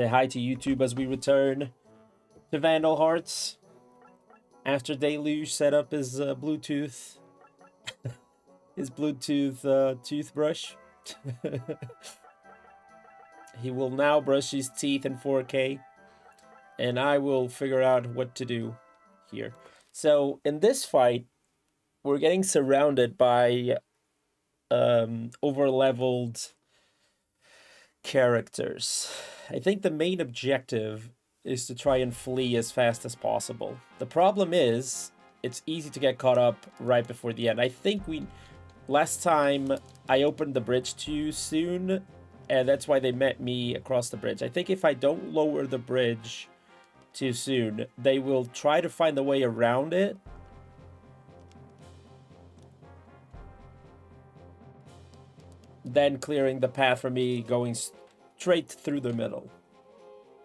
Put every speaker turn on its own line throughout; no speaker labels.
Say hi to YouTube as we return to Vandal Hearts. After Deluge set up his Bluetooth toothbrush. He will now brush his teeth in 4K, and I will figure out what to do here. So in this fight, we're getting surrounded by over-leveled characters. I think the main objective is to try and flee as fast as possible. The problem is, it's easy to get caught up right before the end. I think last time I opened the bridge too soon, and that's why they met me across the bridge. I think if I don't lower the bridge too soon, they will try to find a way around it. Then clearing the path for me going straight through the middle.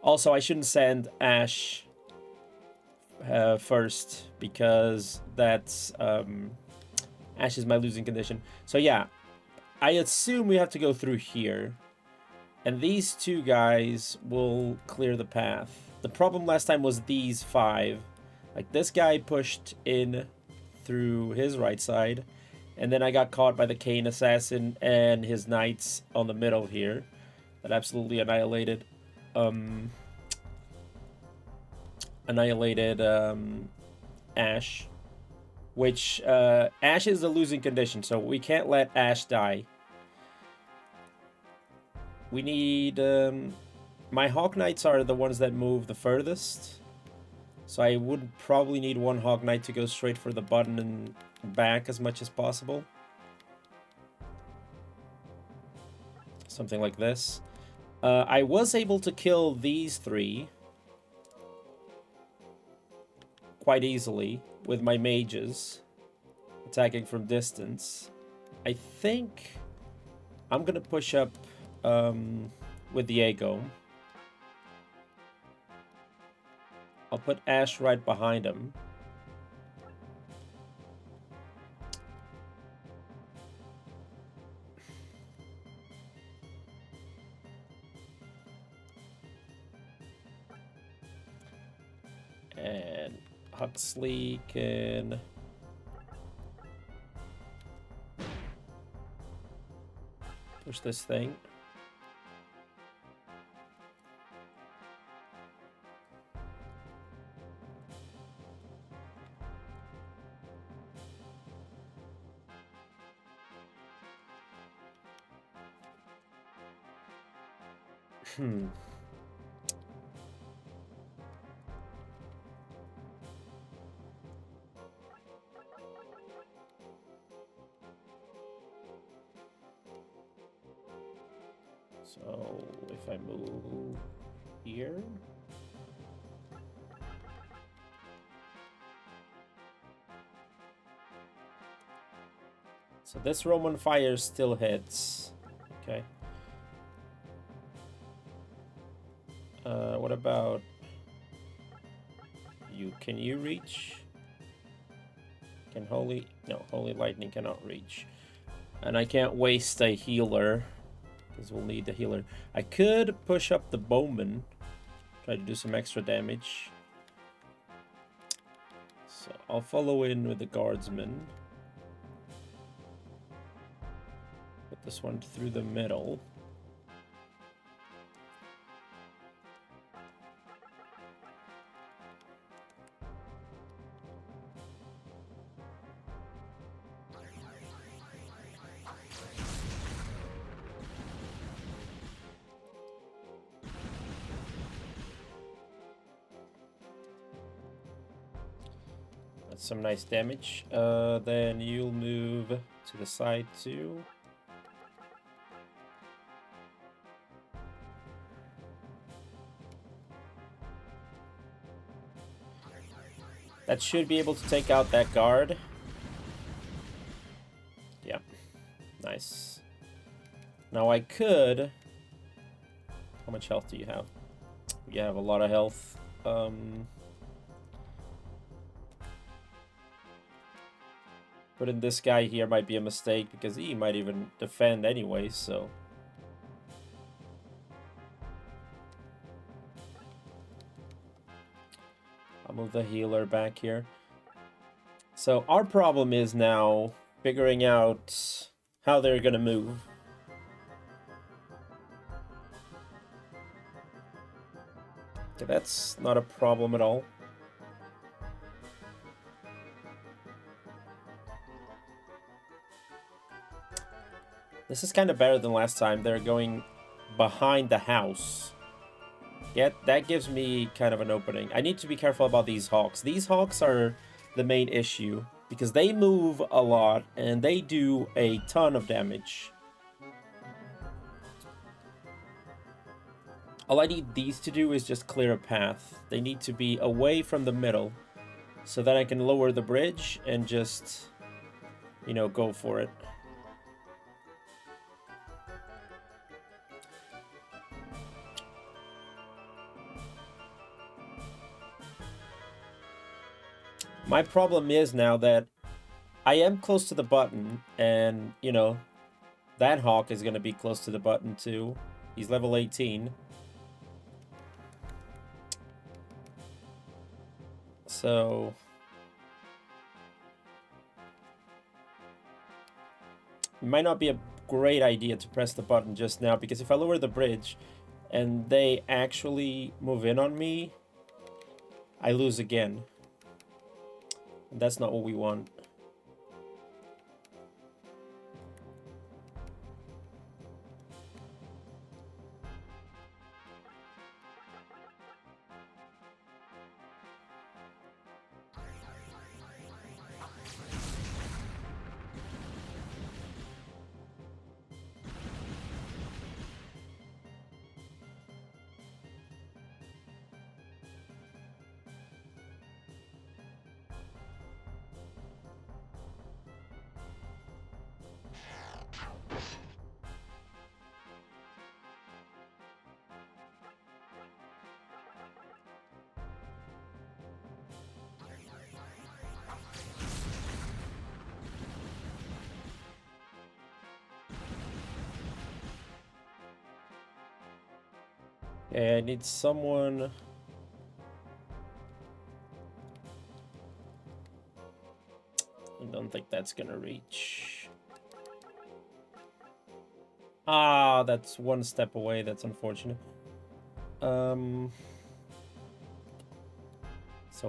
Also, I shouldn't send Ash first, because that's Ash is my losing condition. So yeah, I assume we have to go through here, and these two guys will clear the path. The problem last time was these 5. Like, this guy pushed in through his right side, and then I got caught by the Kane Assassin and his knights on the middle here. That absolutely annihilated Ash. Which, Ash is a losing condition, so we can't let Ash die. We need, my Hawk Knights are the ones that move the furthest. So I would probably need one Hawk Knight to go straight for the button and back as much as possible. Something like this. I was able to kill these 3 quite easily with my mages attacking from distance. I think I'm gonna push up with Diego. I'll put Ash right behind him. And Huxley can push this thing. So if I move here, so this Roman fire still hits. Okay. What about you? Can you reach? Can Holy... No, Holy Lightning cannot reach. And I can't waste a healer, because we'll need the healer. I could push up the Bowman, try to do some extra damage. So I'll follow in with the Guardsman. Put this one through the middle. That's some nice damage. Then you'll move to the side too. That should be able to take out that guard. Yeah, nice. Now I could... How much health do you have? You have a lot of health. Putting this guy here might be a mistake, because he might even defend anyway, so... I'll move the healer back here. So our problem is now figuring out how they're gonna move. Okay, that's not a problem at all. This is kind of better than last time. They're going behind the house. Yeah, that gives me kind of an opening. I need to be careful about these hawks. These hawks are the main issue because they move a lot and they do a ton of damage. All I need these to do is just clear a path. They need to be away from the middle so that I can lower the bridge and just, you know, go for it. My problem is now that I am close to the button, and, you know, that hawk is going to be close to the button too. He's level 18. So it might not be a great idea to press the button just now, because if I lower the bridge and they actually move in on me, I lose again. And that's not what we want. Okay, I need someone... I don't think that's gonna reach. Ah, that's one step away. That's unfortunate. So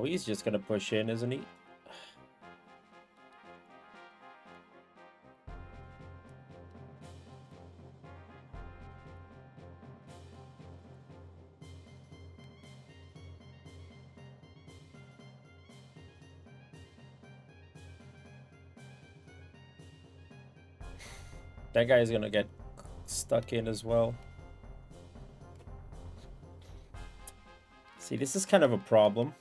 he's just gonna push in, isn't he? That guy is gonna get stuck in as well. See, this is kind of a problem.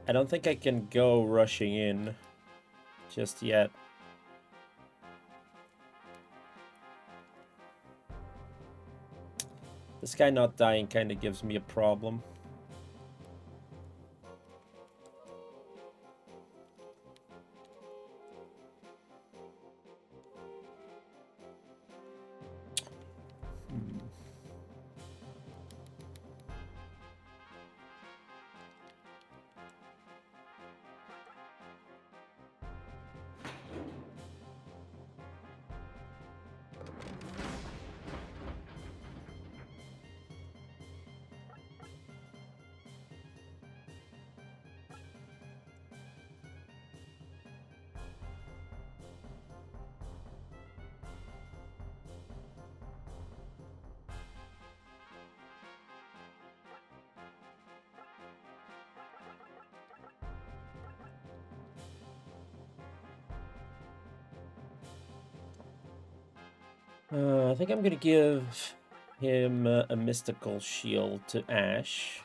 I don't think I can go rushing in just yet. This guy not dying kind of gives me a problem. I think I'm gonna give him a mystical shield to Ash.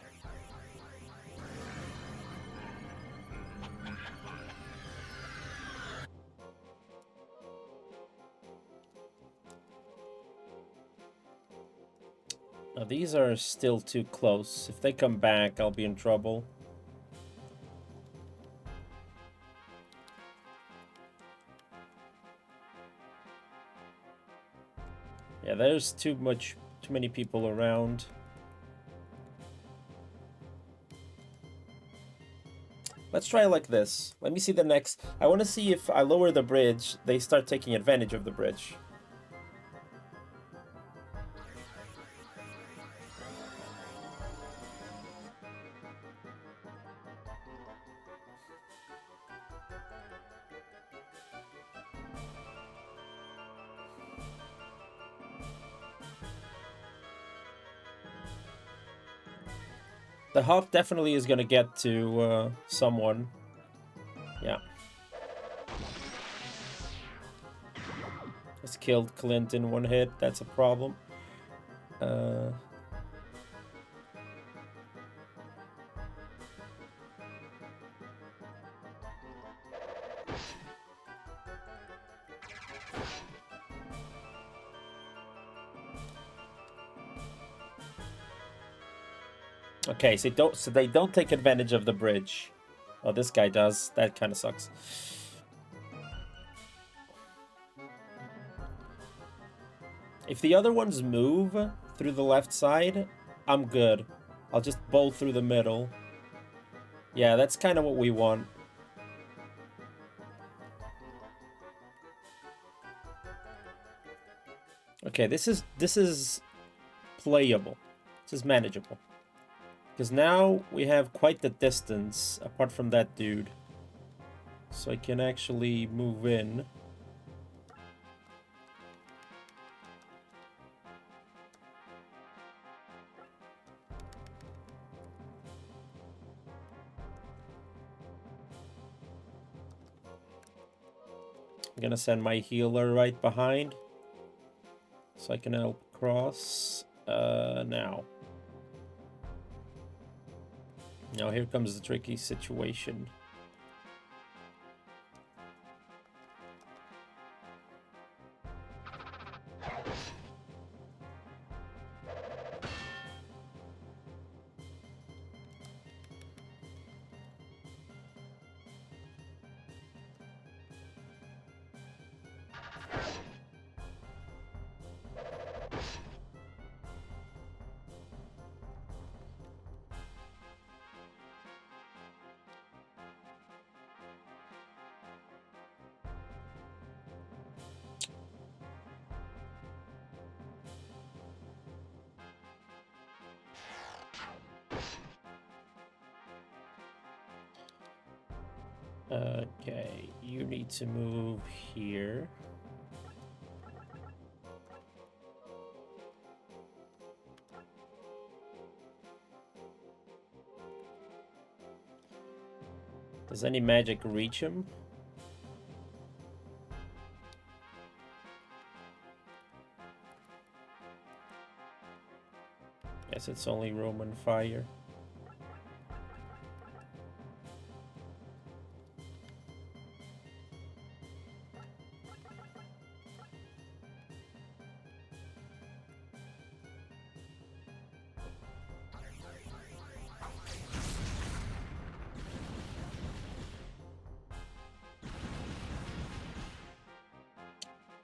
Now these are still too close. If they come back, I'll be in trouble. Yeah, there's too many people around. Let's try like this. Let me see the next. I want to see if I lower the bridge, they start taking advantage of the bridge. The Hawk definitely is going to get to someone. Yeah. It's killed Clint in one hit. That's a problem. Okay, so they don't take advantage of the bridge. Oh, this guy does. That kind of sucks. If the other ones move through the left side, I'm good. I'll just bolt through the middle. Yeah, that's kind of what we want. Okay, this is playable. This is manageable. Because now we have quite the distance apart from that dude. So I can actually move in. I'm gonna send my healer right behind. So I can help cross. Now. Now here comes the tricky situation. Okay, you need to move here. Does any magic reach him? Guess it's only Roman fire.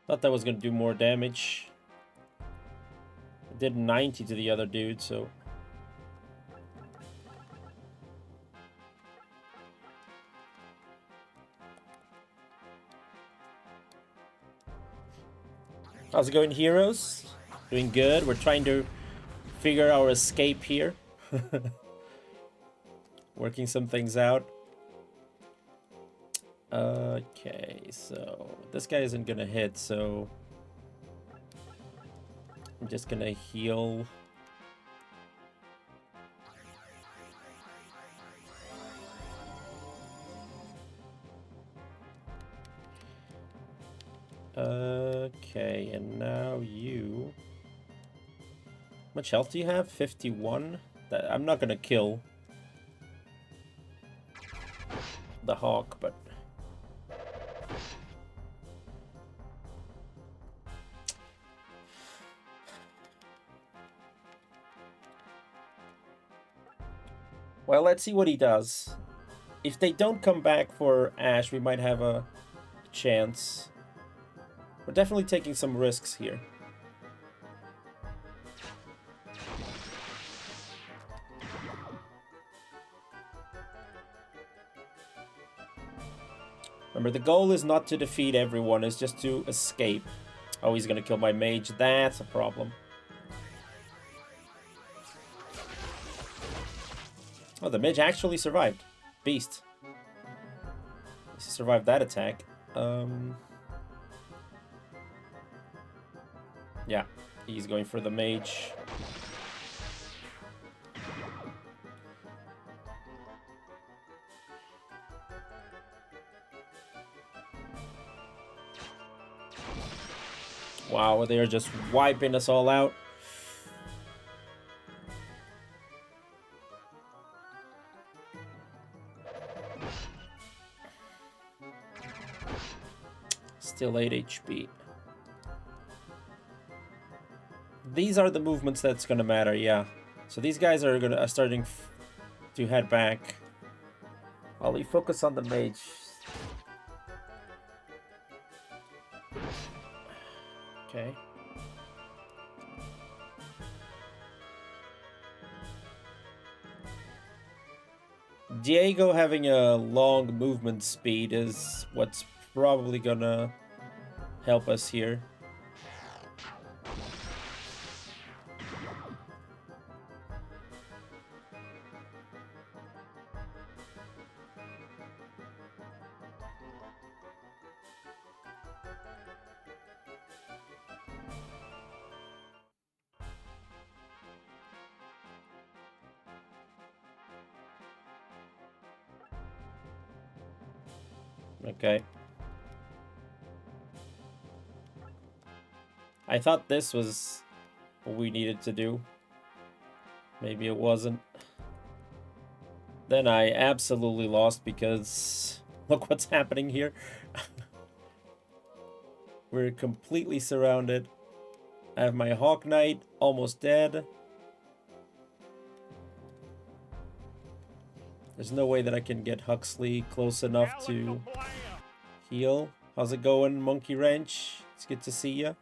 Thought that was gonna do more damage. It did 90 to the other dude, so... How's it going, heroes? Doing good. We're trying to figure our escape here. Working some things out. Okay, so this guy isn't gonna hit, so I'm just gonna heal. Okay, and now you... How much health do you have? 51? I'm not gonna kill the Hawk, but... Well, let's see what he does. If they don't come back for Ash, we might have a chance. We're definitely taking some risks here. Remember, the goal is not to defeat everyone, it's just to escape. Oh, he's gonna kill my mage. That's a problem. Oh, the mage actually survived. Beast. He survived that attack. Yeah, he's going for the mage. Wow, they are just wiping us all out. Still 8 HP. These are the movements that's gonna matter, yeah. So these guys are starting to head back. While we focus on the mage. Okay. Diego having a long movement speed is what's probably gonna help us here. Okay. I thought this was what we needed to do. Maybe it wasn't. Then I absolutely lost because look what's happening here. We're completely surrounded. I have my Hawk Knight almost dead. There's no way that I can get Huxley close enough to heal. How's it going, Monkey Wrench? It's good to see ya.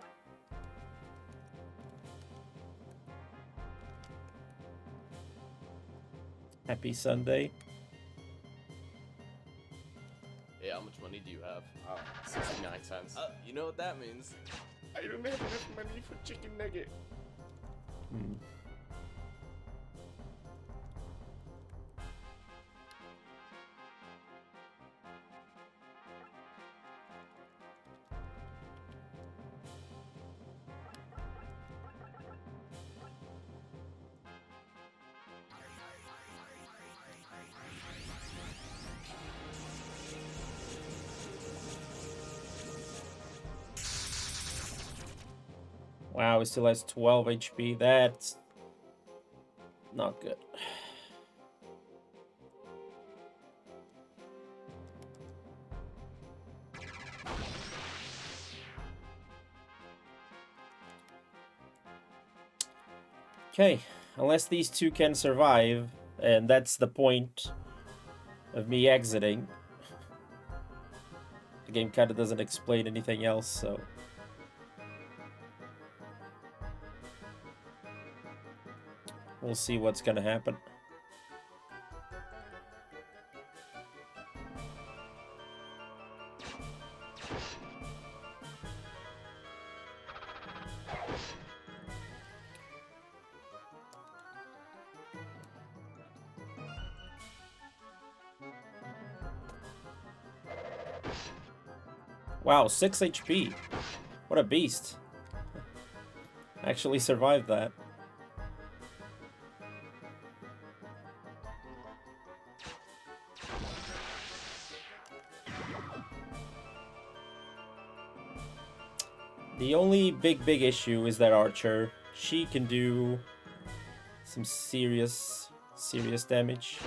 Happy Sunday.
Hey, how much money do you have? 69 cents. You know what that means.
I don't have enough money for chicken nugget.
Wow, he still has 12 HP. That's not good. Okay, unless these two can survive, and that's the point of me exiting. The game kind of doesn't explain anything else, so... we'll see what's gonna happen. Wow, 6 HP. What a beast. Actually survived that. The only big issue is that Archer. She can do some serious damage.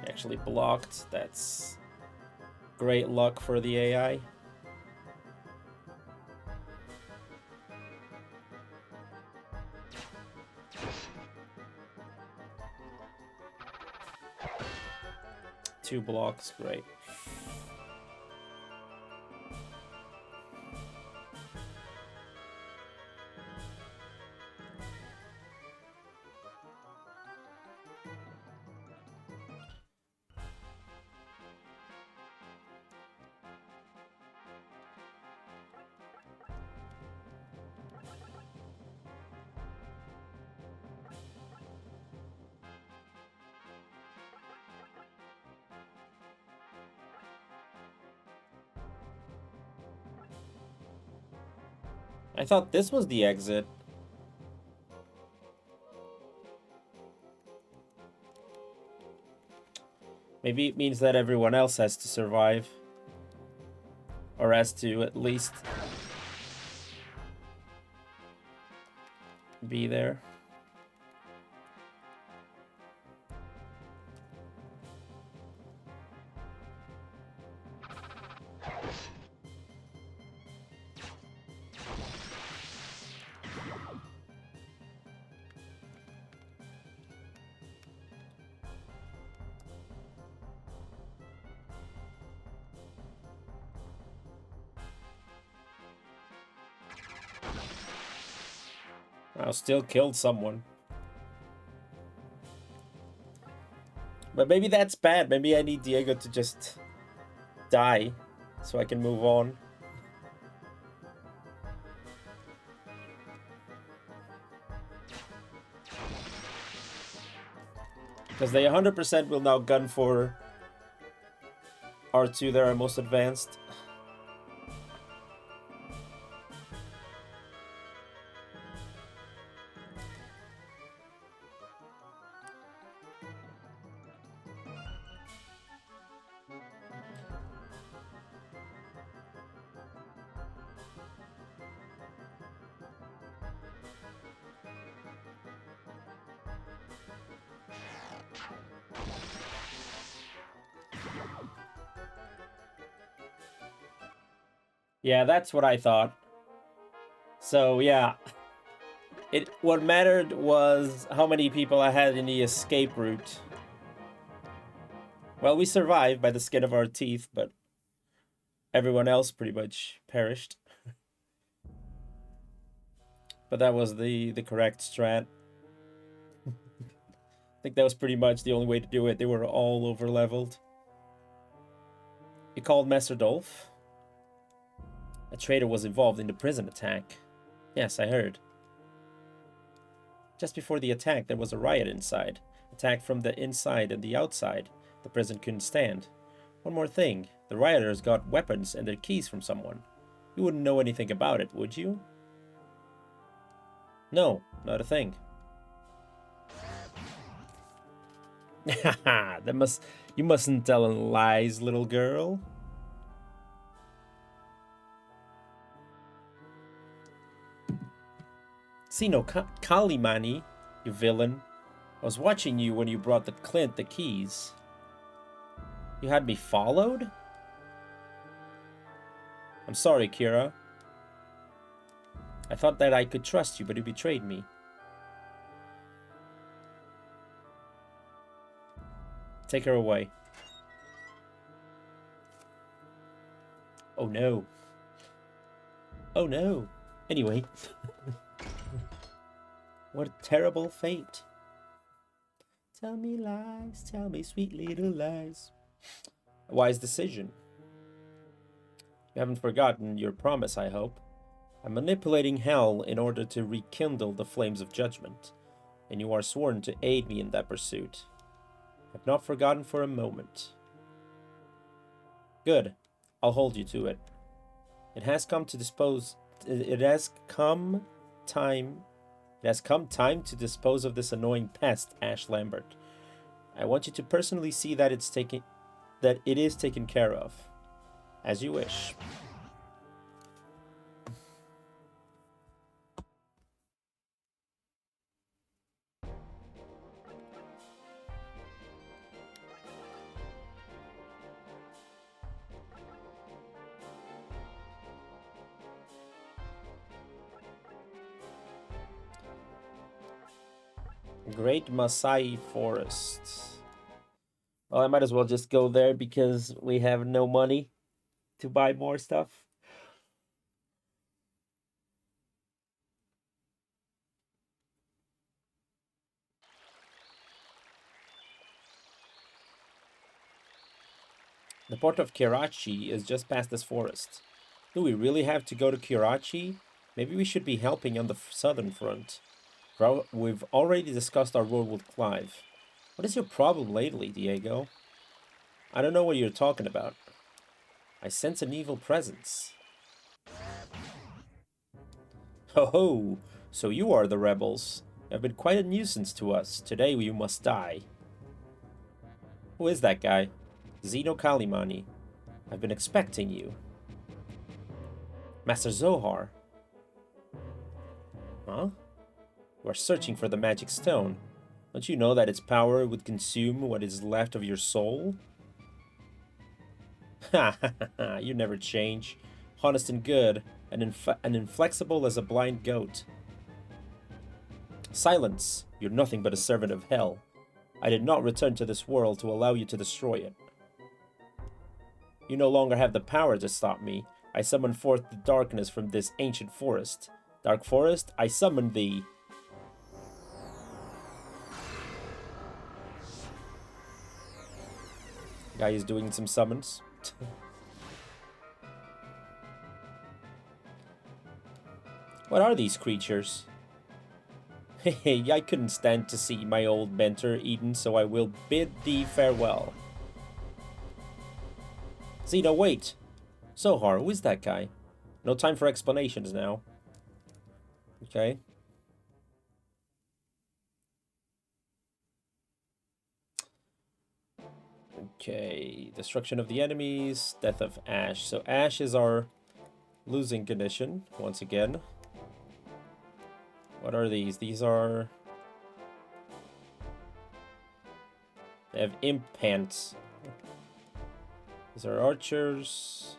Actually blocked. That's great luck for the AI. Two blocks, great. I thought this was the exit. Maybe it means that everyone else has to survive. Or has to at least be there. I still killed someone. But maybe that's bad. Maybe I need Diego to just die so I can move on. Because they 100% will now gun for R2, they're our most advanced. Yeah, that's what I thought. So, yeah. What mattered was how many people I had in the escape route. Well, we survived by the skin of our teeth, but everyone else pretty much perished. But that was the correct strat. I think that was pretty much the only way to do it. They were all over leveled. You called Master Dolph? A traitor was involved in the prison attack. Yes, I heard. Just before the attack, there was a riot inside. Attack from the inside and the outside. The prison couldn't stand. One more thing. The rioters got weapons and their keys from someone. You wouldn't know anything about it, would you? No, not a thing. Haha, you mustn't tell lies, little girl. See no Kalimani, you villain. I was watching you when you brought the Clint the keys. You had me followed? I'm sorry, Kira. I thought that I could trust you, but you betrayed me. Take her away. Oh no. Oh no. Anyway. What a terrible fate. Tell me lies, tell me sweet little lies. A wise decision. You haven't forgotten your promise, I hope. I'm manipulating hell in order to rekindle the flames of judgment, and you are sworn to aid me in that pursuit. I've not forgotten for a moment. Good. I'll hold you to it. It has come time to dispose of this annoying pest, Ash Lambert. I want you to personally see that it is taken care of. As you wish. Great Masai Forest. Well, I might as well just go there because we have no money to buy more stuff. The port of Kirachi is just past this forest. Do we really have to go to Kirachi? Maybe we should be helping on the southern front. We've already discussed our road with Clive. What is your problem lately, Diego? I don't know what you're talking about. I sense an evil presence. Ho ho! So you are the rebels. You have been quite a nuisance to us. Today you must die. Who is that guy? Zeno Kalimani. I've been expecting you. Master Zohar. Huh? You are searching for the magic stone. Don't you know that its power would consume what is left of your soul? Ha ha ha, you never change. Honest and good, and inflexible as a blind goat. Silence! You're nothing but a servant of hell. I did not return to this world to allow you to destroy it. You no longer have the power to stop me. I summon forth the darkness from this ancient forest. Dark forest, I summon thee. Guy is doing some summons. What are these creatures? Hey, I couldn't stand to see my old mentor eaten, so I will bid thee farewell. Zeno, wait! Zohar, who is that guy? No time for explanations now. Okay. Okay, destruction of the enemies, death of Ash. So Ash is our losing condition, once again. What are these? These are... They have imp pants. These are archers.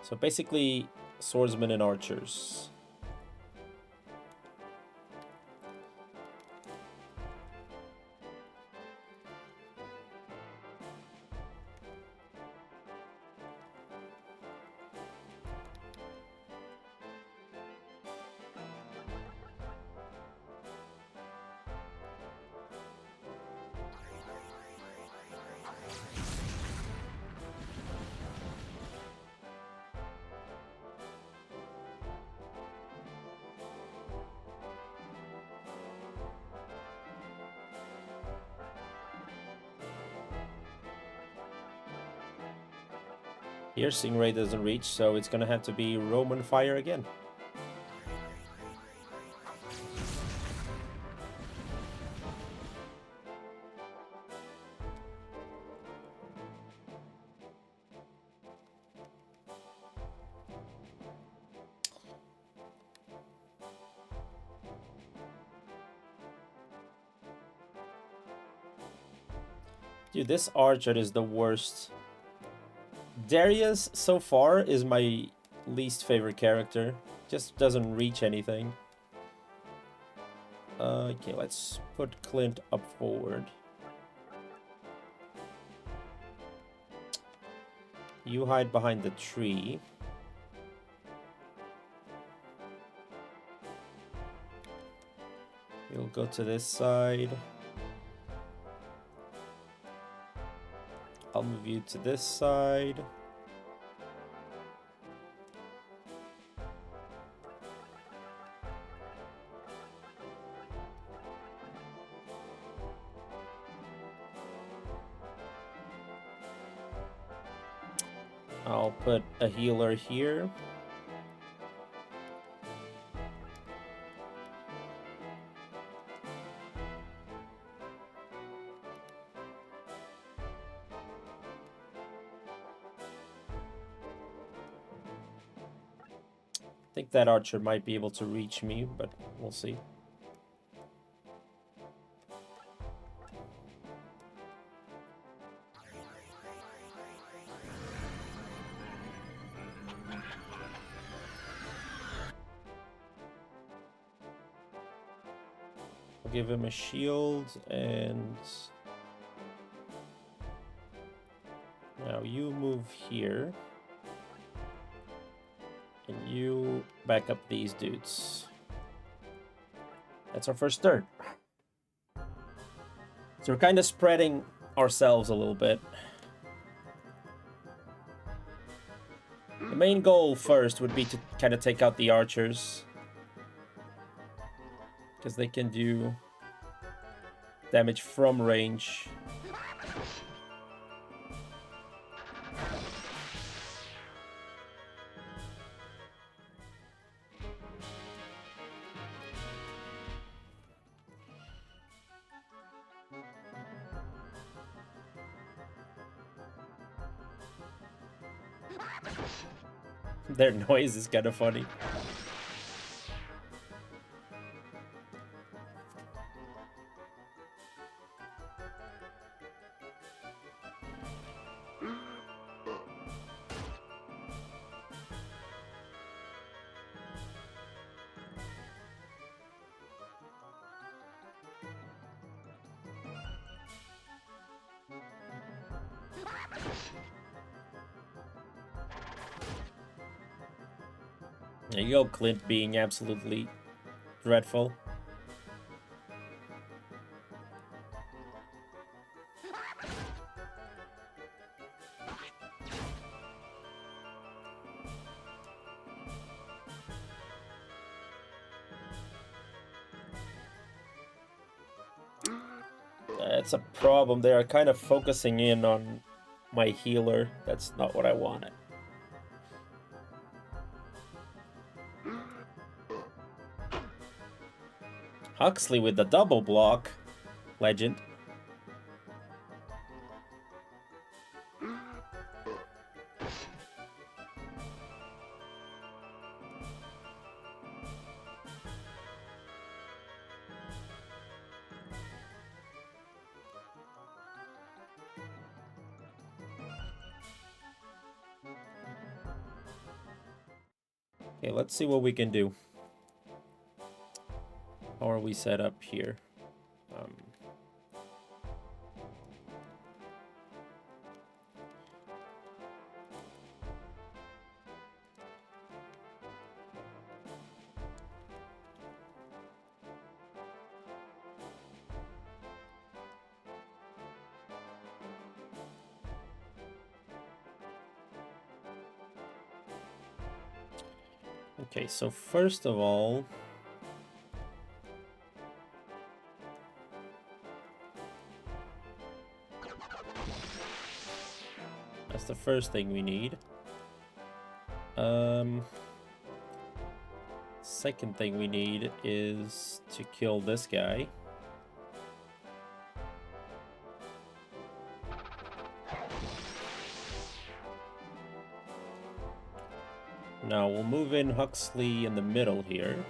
So basically, swordsmen and archers. Piercing ray doesn't reach, so it's gonna have to be Roman fire again. Dude, this archer is the worst. Darius, so far, is my least favorite character. Just doesn't reach anything. Okay, let's put Clint up forward. You hide behind the tree. You'll go to this side. I'll move you to this side. I'll put a healer here. I think that archer might be able to reach me, but we'll see. I'll give him a shield, and now you move here. And you back up these dudes. That's our first turn. So we're kind of spreading ourselves a little bit. The main goal first would be to kind of take out the archers, because they can do damage from range. Their noise is kind of funny. There you go, Clint being absolutely dreadful. That's a problem. They are kind of focusing in on my healer. That's not what I wanted. Huxley with the double block. Legend. Okay, let's see what we can do. How are we set up here? Okay, so first of all, that's the first thing we need. Second thing we need is to kill this guy. Now we'll move in Huxley in the middle here.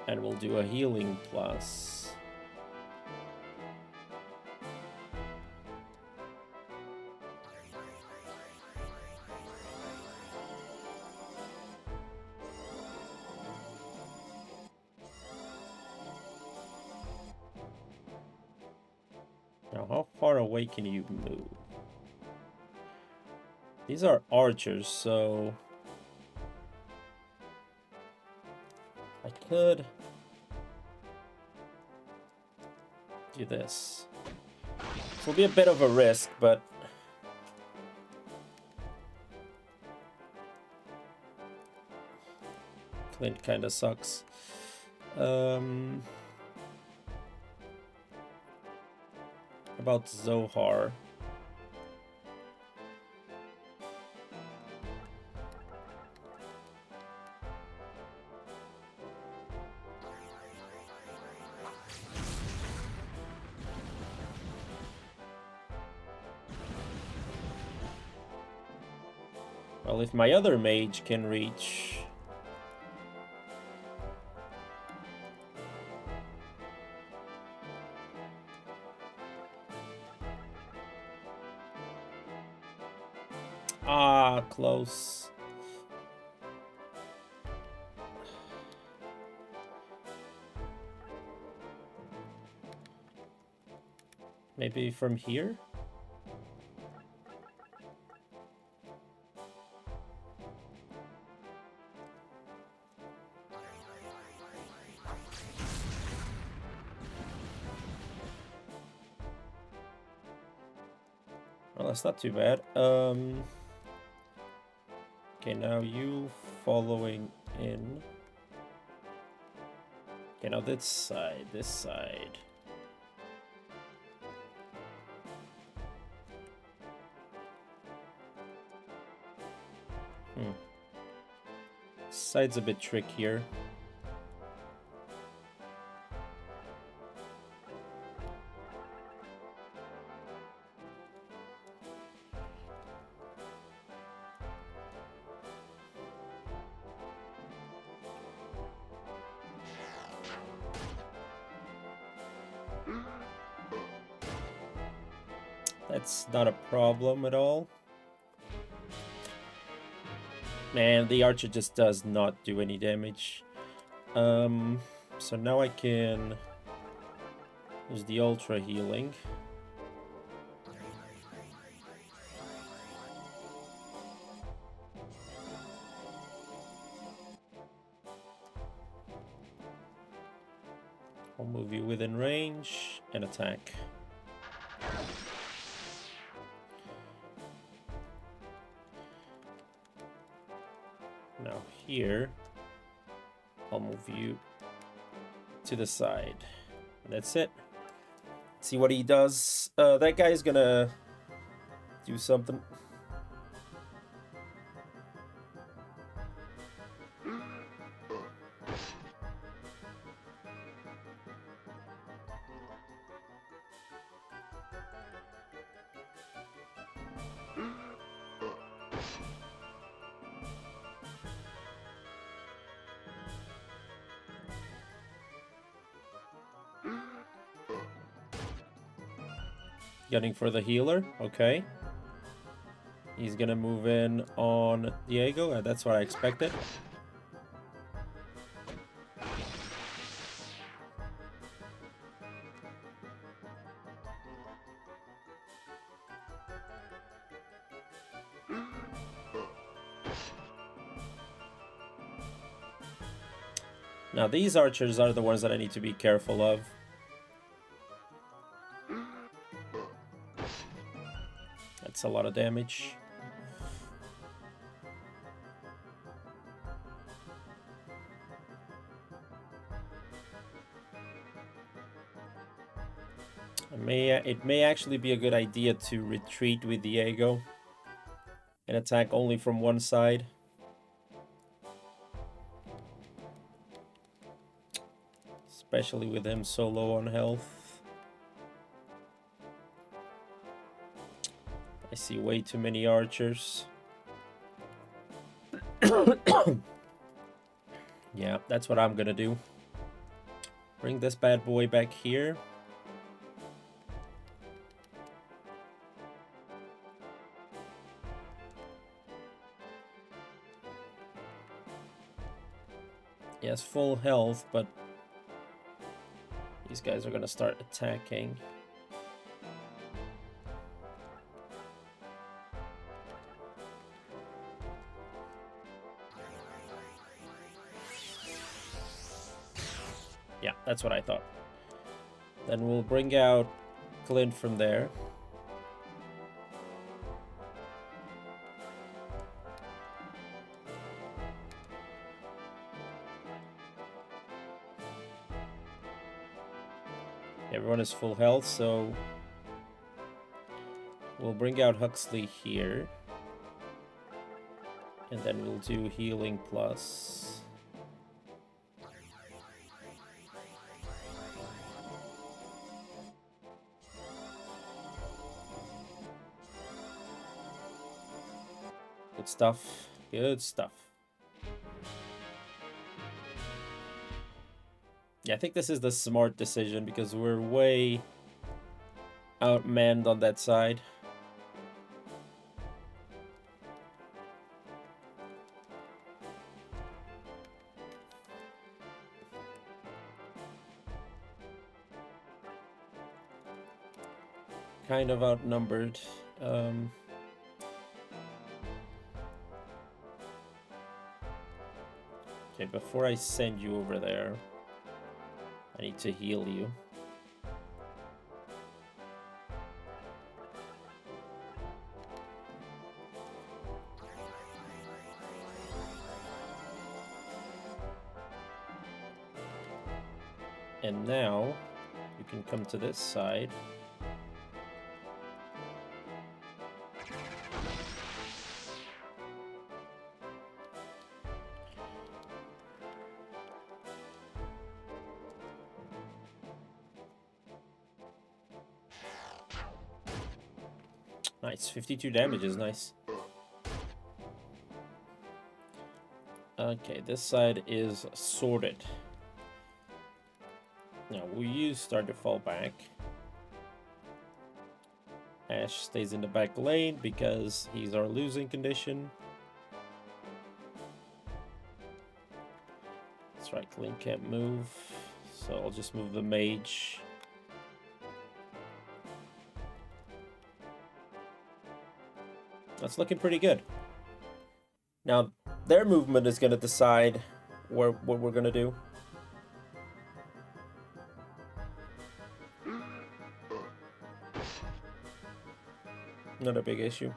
And we'll do a healing plus. Now, how far away can you move? These are archers, so I could do this. This will be a bit of a risk, but Clint kind of sucks. About Zohar. Well, if my other mage can reach... Ah, close. Maybe from here? Well, that's not too bad. Okay, now you following in. Okay, now this side, this side. This side's a bit trickier. That's not a problem at all. Man, the archer just does not do any damage. So now I can use the ultra healing. I'll move you within range and attack. Now here, I'll move you to the side. That's it. See what he does. That guy's gonna do something. Gunning for the healer. Okay. He's gonna move in on Diego. That's what I expected. Now these archers are the ones that I need to be careful of. That's a lot of damage. It may actually be a good idea to retreat with Diego and attack only from one side. Especially with him so low on health. I see way too many archers. Yeah, that's what I'm gonna do. Bring this bad boy back here. He has full health, but these guys are gonna start attacking. Yeah, that's what I thought. Then we'll bring out Clint from there. Everyone is full health, so we'll bring out Huxley here. And then we'll do healing plus. Good stuff. Good stuff. Yeah, I think this is the smart decision because we're way outmanned on that side. Kind of outnumbered. Okay, before I send you over there, I need to heal you. And now you can come to this side. Nice, 52 damage is nice. Okay, this side is sorted. Now, will you start to fall back? Ash stays in the back lane because he's our losing condition. That's right, Link can't move, so I'll just move the mage. That's looking pretty good. Now, their movement is going to decide what we're going to do. Not a big issue.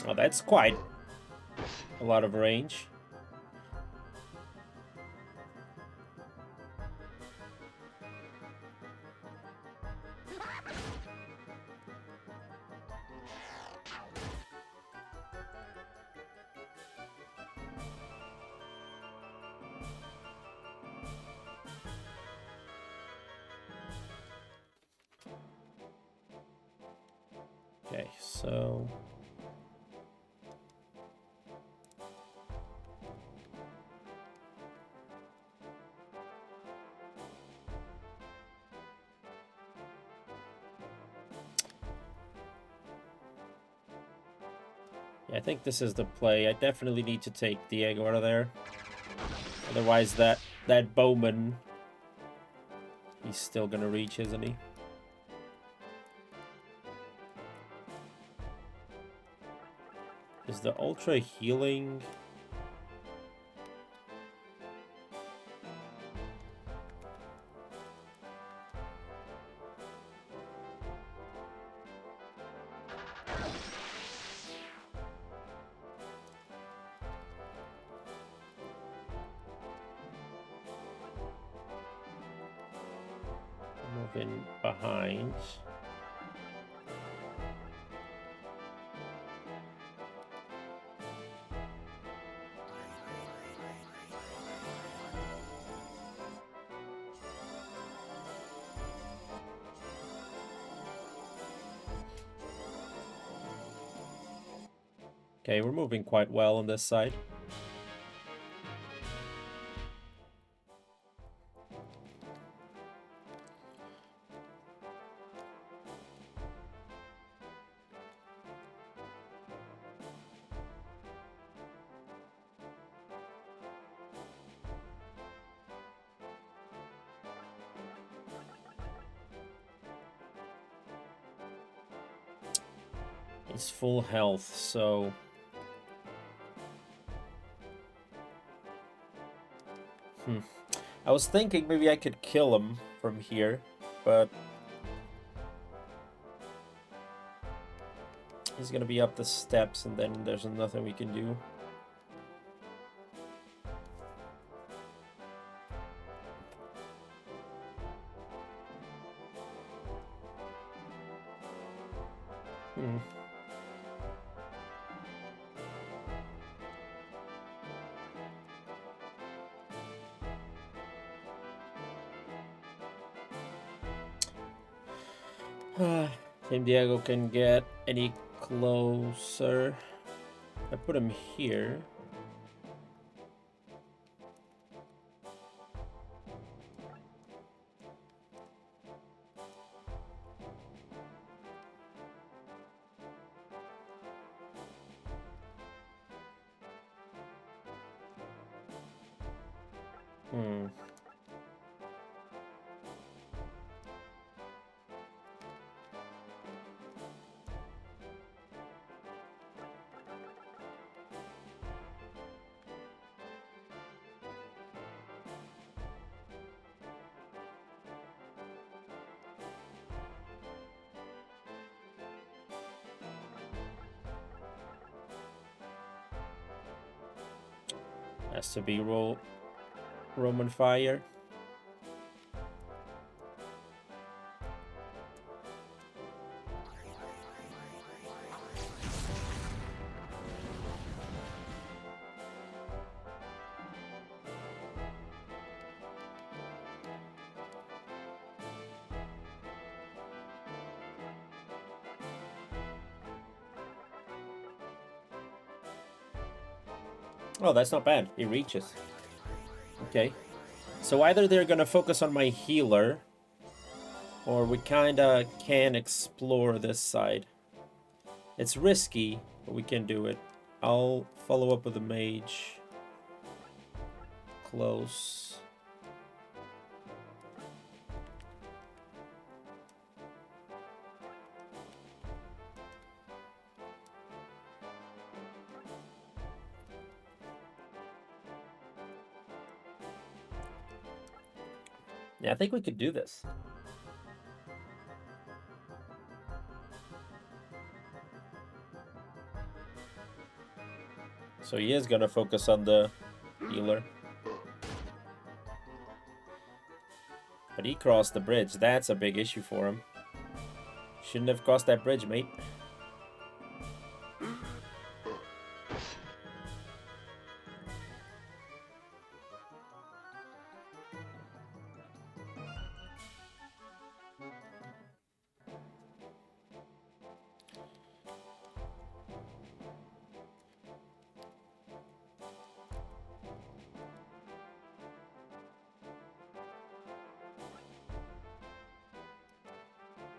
Oh, that's quite a lot of range. Okay, so yeah, I think this is the play. I definitely need to take Diego out of there. Otherwise that bowman, he's still gonna reach, isn't he? Is the ultra healing? Moving behind. Okay, we're moving quite well on this side. He's full health, so I was thinking maybe I could kill him from here, but he's gonna be up the steps and then there's nothing we can do. Team Diego can get any closer. I put him here. Has to be Roman fire. Oh, that's not bad. He reaches. Okay. So either they're gonna focus on my healer, or we kinda can explore this side. It's risky, but we can do it. I'll follow up with the mage. Close. Yeah, I think we could do this. So he is gonna focus on the healer. But he crossed the bridge. That's a big issue for him. Shouldn't have crossed that bridge, mate.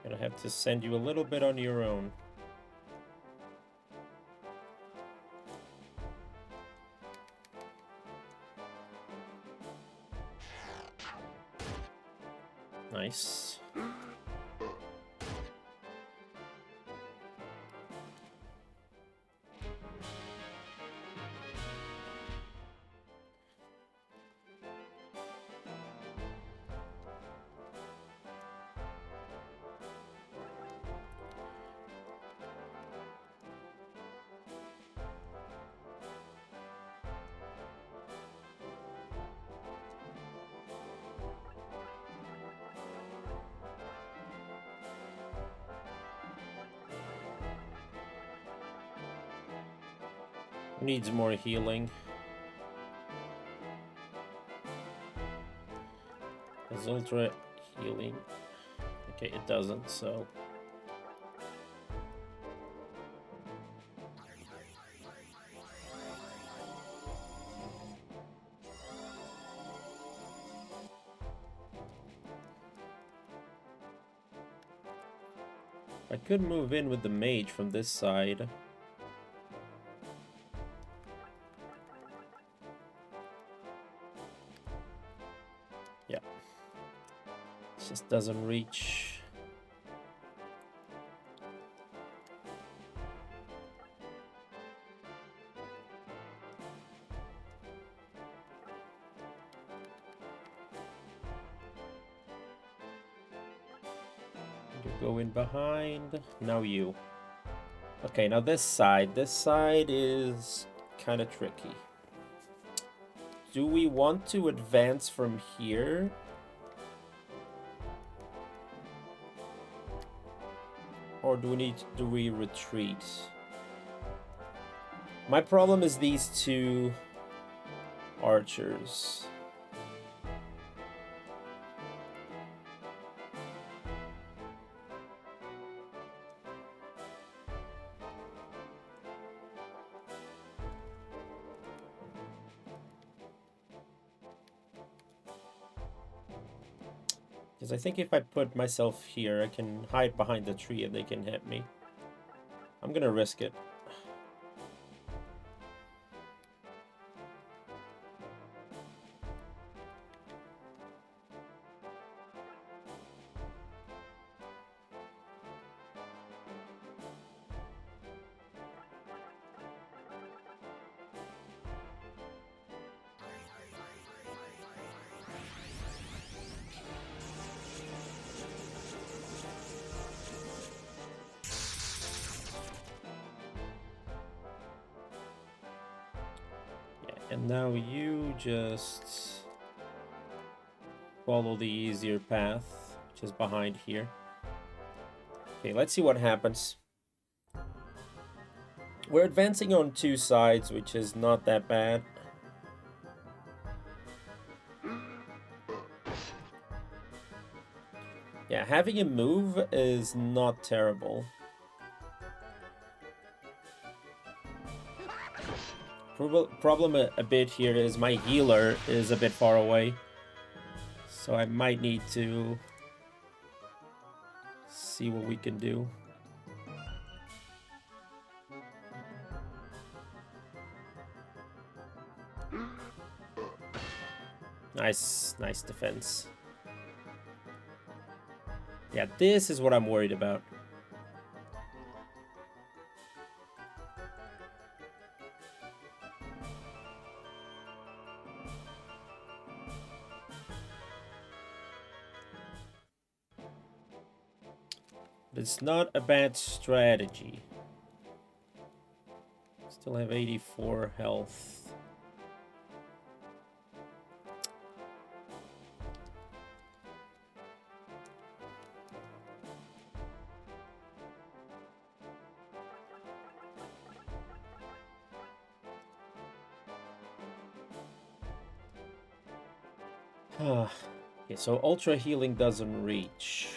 Gonna have to send you a little bit on your own. Nice. Needs more healing. Has ultra healing. Okay, it doesn't, so. I could move in with the mage from this side. Yeah. It just doesn't reach. You go in behind. Now you. Okay, now this side. This side is kind of tricky. Do we want to advance from here? Or do we retreat? My problem is these two archers. Because I think if I put myself here, I can hide behind the tree and they can hit me. I'm gonna risk it. And now you just follow the easier path, which is behind here. Okay, let's see what happens. We're advancing on two sides, which is not that bad. Yeah, having him move is not terrible. Problem a bit here is my healer is a bit far away. So I might need to see what we can do. Nice defense. Yeah, this is what I'm worried about. But it's not a bad strategy. Still have 84 health. Okay, so ultra healing doesn't reach.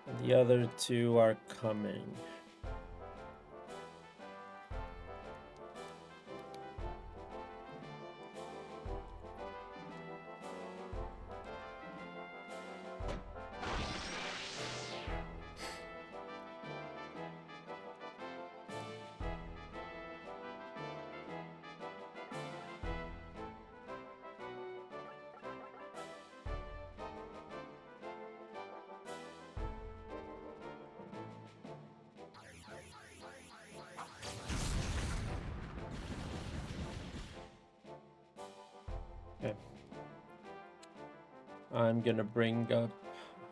And the other two are coming. Okay. I'm gonna bring up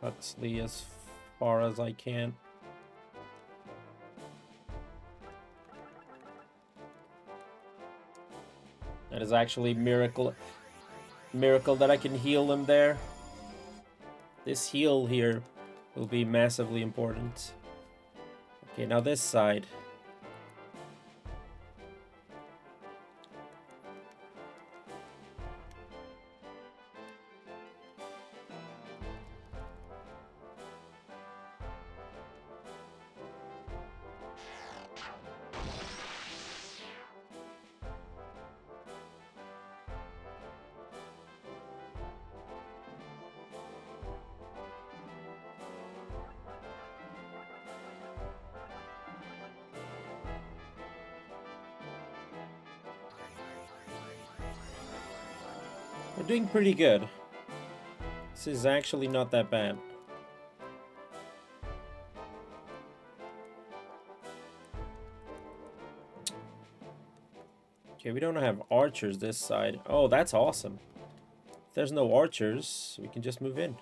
Huxley as far as I can. That is actually miracle that I can heal him there. This heal here will be massively important. Okay, now this side. We're doing pretty good. This is actually not that bad. Okay, we don't have archers this side. Oh, that's awesome. If there's no archers, we can just move in.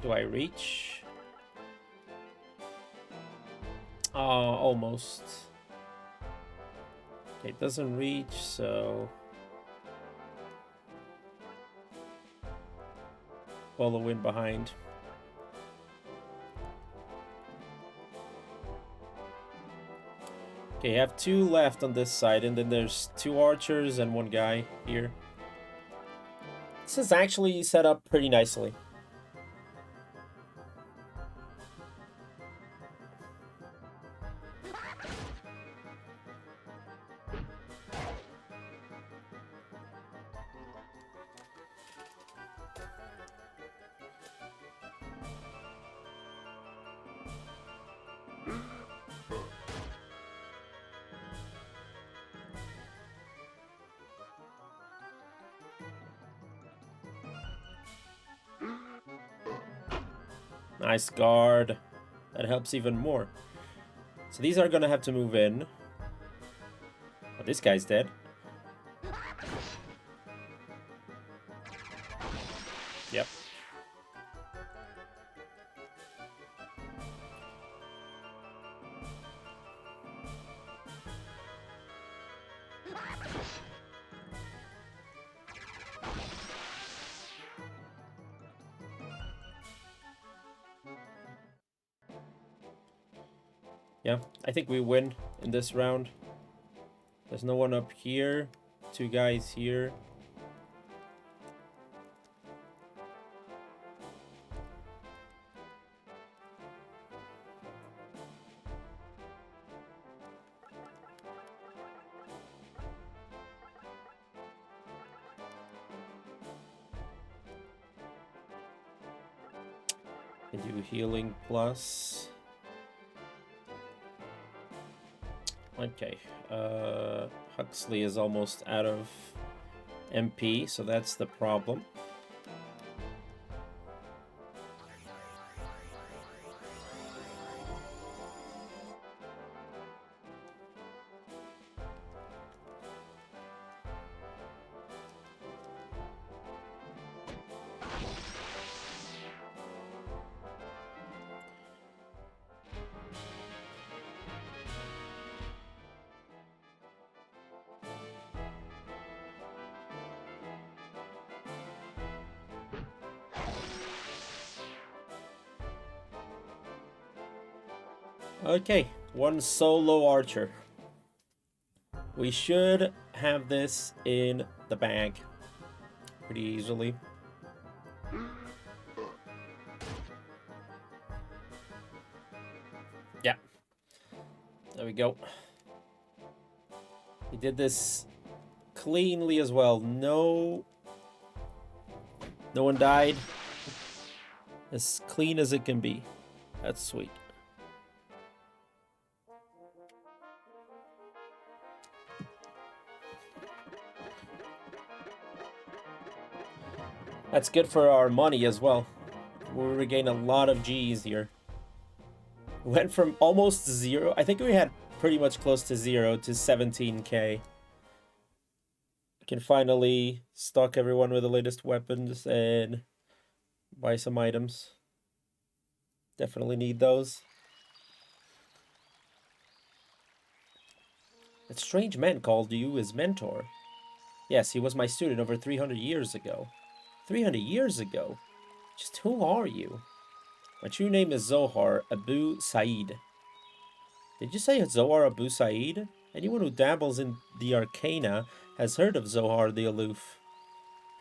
Do I reach? Almost. Okay, it doesn't reach, so... follow in behind. Okay, you have two left on this side, and then there's two archers and one guy here. This is actually set up pretty nicely. Nice guard. That helps even more. So these are gonna have to move in. But this guy's dead. Yep. Yeah, I think we win in this round. There's no one up here. 2 guys here. Can do healing plus. Okay. Huxley is almost out of MP, so that's the problem. Okay, 1 solo archer. We should have this in the bag pretty easily. Yeah. There we go. He did this cleanly as well. No one died. As clean as it can be. That's sweet. That's good for our money as well. We'll regain a lot of G's here. Went from almost 0. I think we had pretty much close to 0 to 17k. Can finally stock everyone with the latest weapons and buy some items. Definitely need those. That strange man called you his mentor. Yes, he was my student over 300 years ago. 300 years ago? Just who are you? My true name is Zohar Abu Said. Did you say Zohar Abu Said? Anyone who dabbles in the arcana has heard of Zohar the Aloof.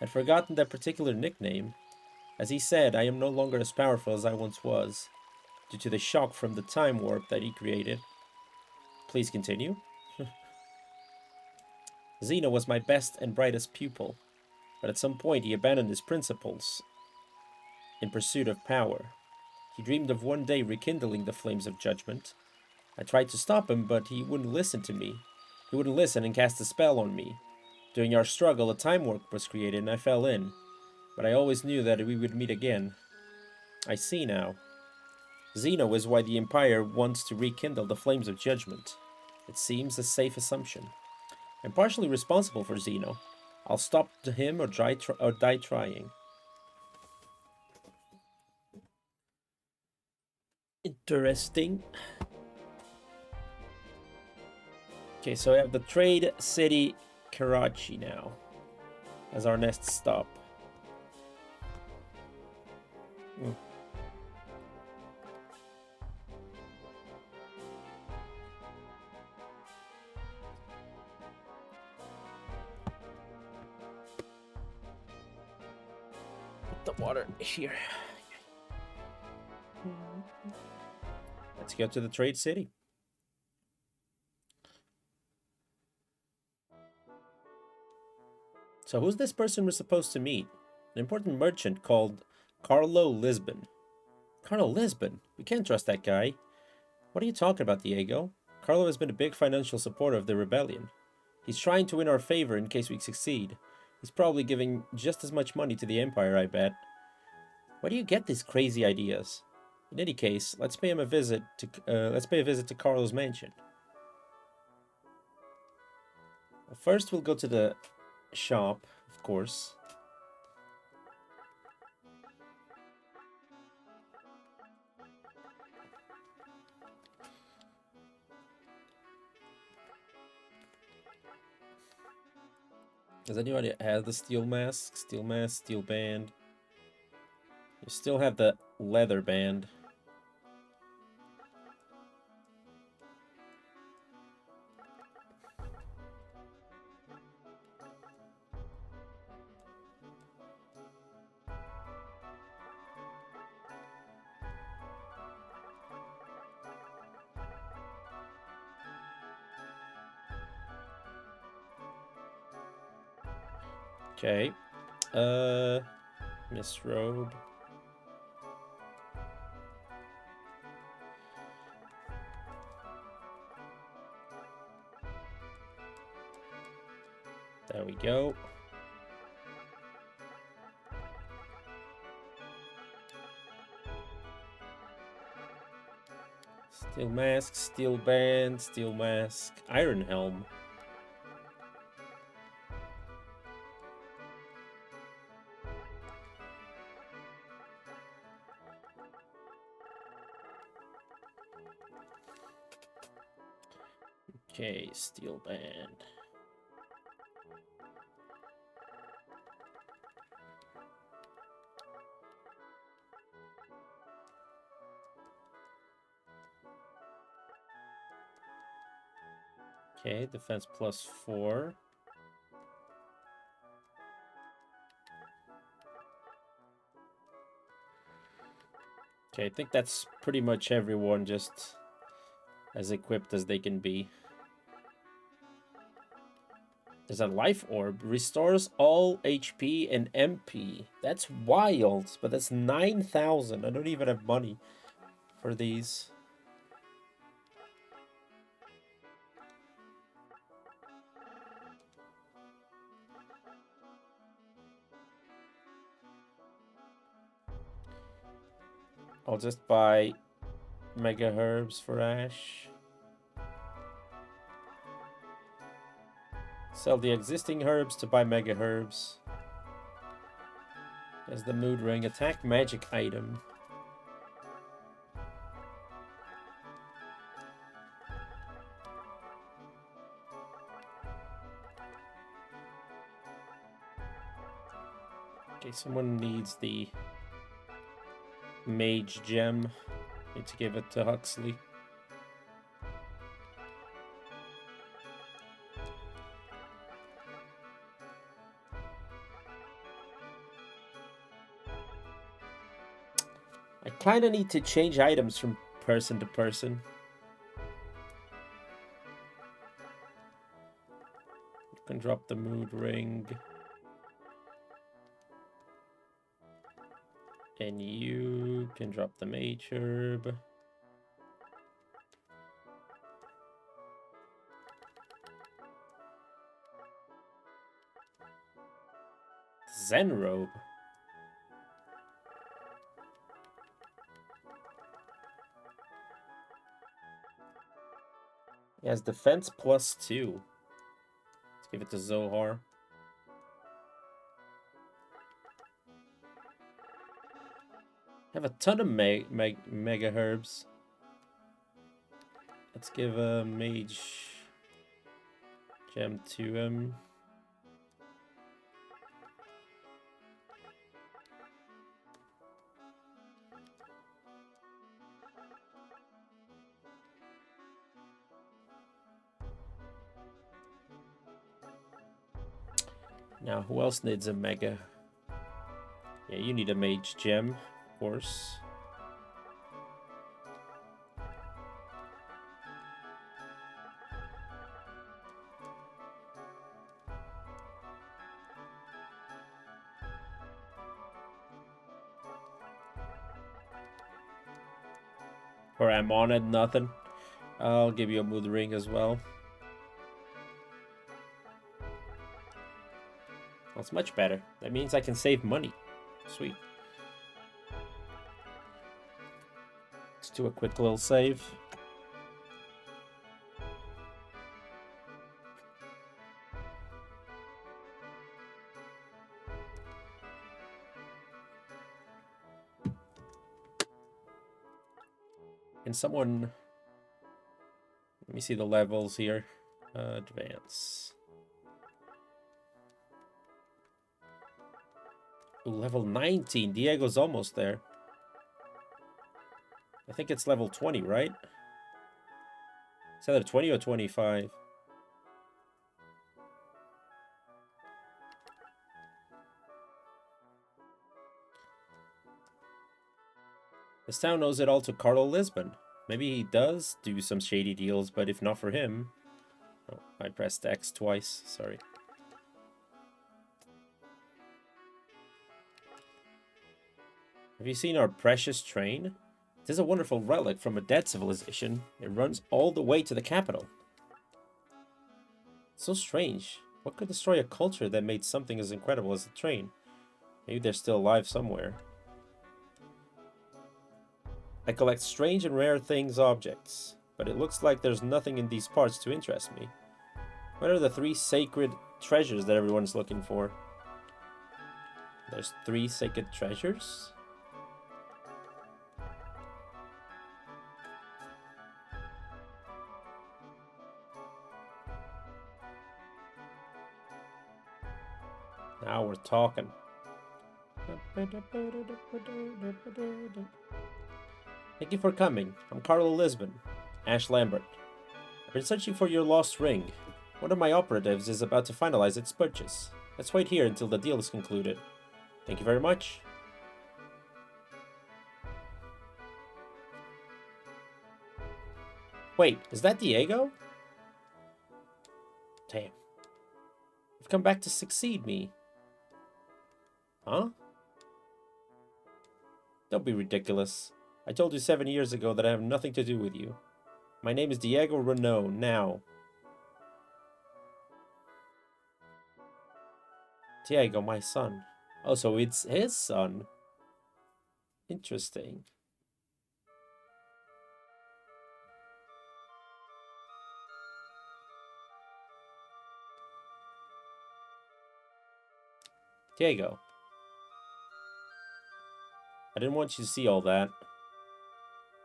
Had forgotten that particular nickname. As he said, I am no longer as powerful as I once was, due to the shock from the time warp that he created. Please continue. Zeno was my best and brightest pupil, but at some point he abandoned his principles in pursuit of power. He dreamed of one day rekindling the flames of judgment. I tried to stop him, but he wouldn't listen to me. He wouldn't listen and cast a spell on me. During our struggle, a time warp was created and I fell in. But I always knew that we would meet again. I see now. Zeno is why the Empire wants to rekindle the flames of judgment. It seems a safe assumption. I'm partially responsible for Zeno. I'll stop him or die trying. Interesting. Okay, so we have the trade city Karachi now as our next stop. Put the water here. Let's go to the trade city. So who's this person we're supposed to meet? An important merchant called Carlo Lisbon. Carlo Lisbon? We can't trust that guy. What are you talking about, Diego? Carlo has been a big financial supporter of the rebellion. He's trying to win our favor in case we succeed. He's probably giving just as much money to the Empire, I bet. Where do you get these crazy ideas? In any case, let's pay a visit to Carlo's mansion. First, we'll go to the shop, of course. Does anybody have the steel mask? Steel mask, steel band. You still have the leather band. Okay. Miss Robe. There we go. Steel mask, steel band, steel mask, iron helm. Okay, steel band. Okay, defense +4. Okay, I think that's pretty much everyone just as equipped as they can be. There's a life orb. Restores all HP and MP. That's wild, but that's 9,000. I don't even have money for these. I'll just buy Mega Herbs for Ash. Sell the existing herbs to buy Mega Herbs. There's the Mood Ring. Attack magic item. Okay, someone needs the Mage Gem. Need to give it to Huxley. I kind of need to change items from person to person. You can drop the Mood Ring. And you can drop the Mage Herb. Zen Robe. He has defense +2. Let's give it to Zohar. I have a ton of Mega Herbs. Let's give a Mage Gem to him. Now, who else needs a Mega? Yeah, you need a Mage Gem, of course. Or I'm on it, nothing. I'll give you a Mood Ring as well. That's much better. That means I can save money. Sweet. Let's do a quick little save. Can someone... Let me see the levels here. Advance. Ooh, level 19. Diego's almost there. I think it's level 20, right? It's either 20 or 25. This town owes it all to Carlo Lisbon. Maybe he does do some shady deals, but if not for him... Oh, I pressed X twice. Sorry. Have you seen our precious train? It is a wonderful relic from a dead civilization. It runs all the way to the capital. It's so strange. What could destroy a culture that made something as incredible as the train? Maybe they're still alive somewhere. I collect strange and rare things objects, but it looks like there's nothing in these parts to interest me. What are the 3 sacred treasures that everyone's looking for? There's 3 sacred treasures? Now we're talking. Thank you for coming. I'm Carlo Lisbon, Ash Lambert. I've been searching for your lost ring. One of my operatives is about to finalize its purchase. Let's wait here until the deal is concluded. Thank you very much. Wait, is that Diego? Damn. You've come back to succeed me. Huh? Don't be ridiculous. I told you 7 years ago that I have nothing to do with you. My name is Diego Renault, now. Diego, my son. Oh, so it's his son. Interesting. Diego. I didn't want you to see all that.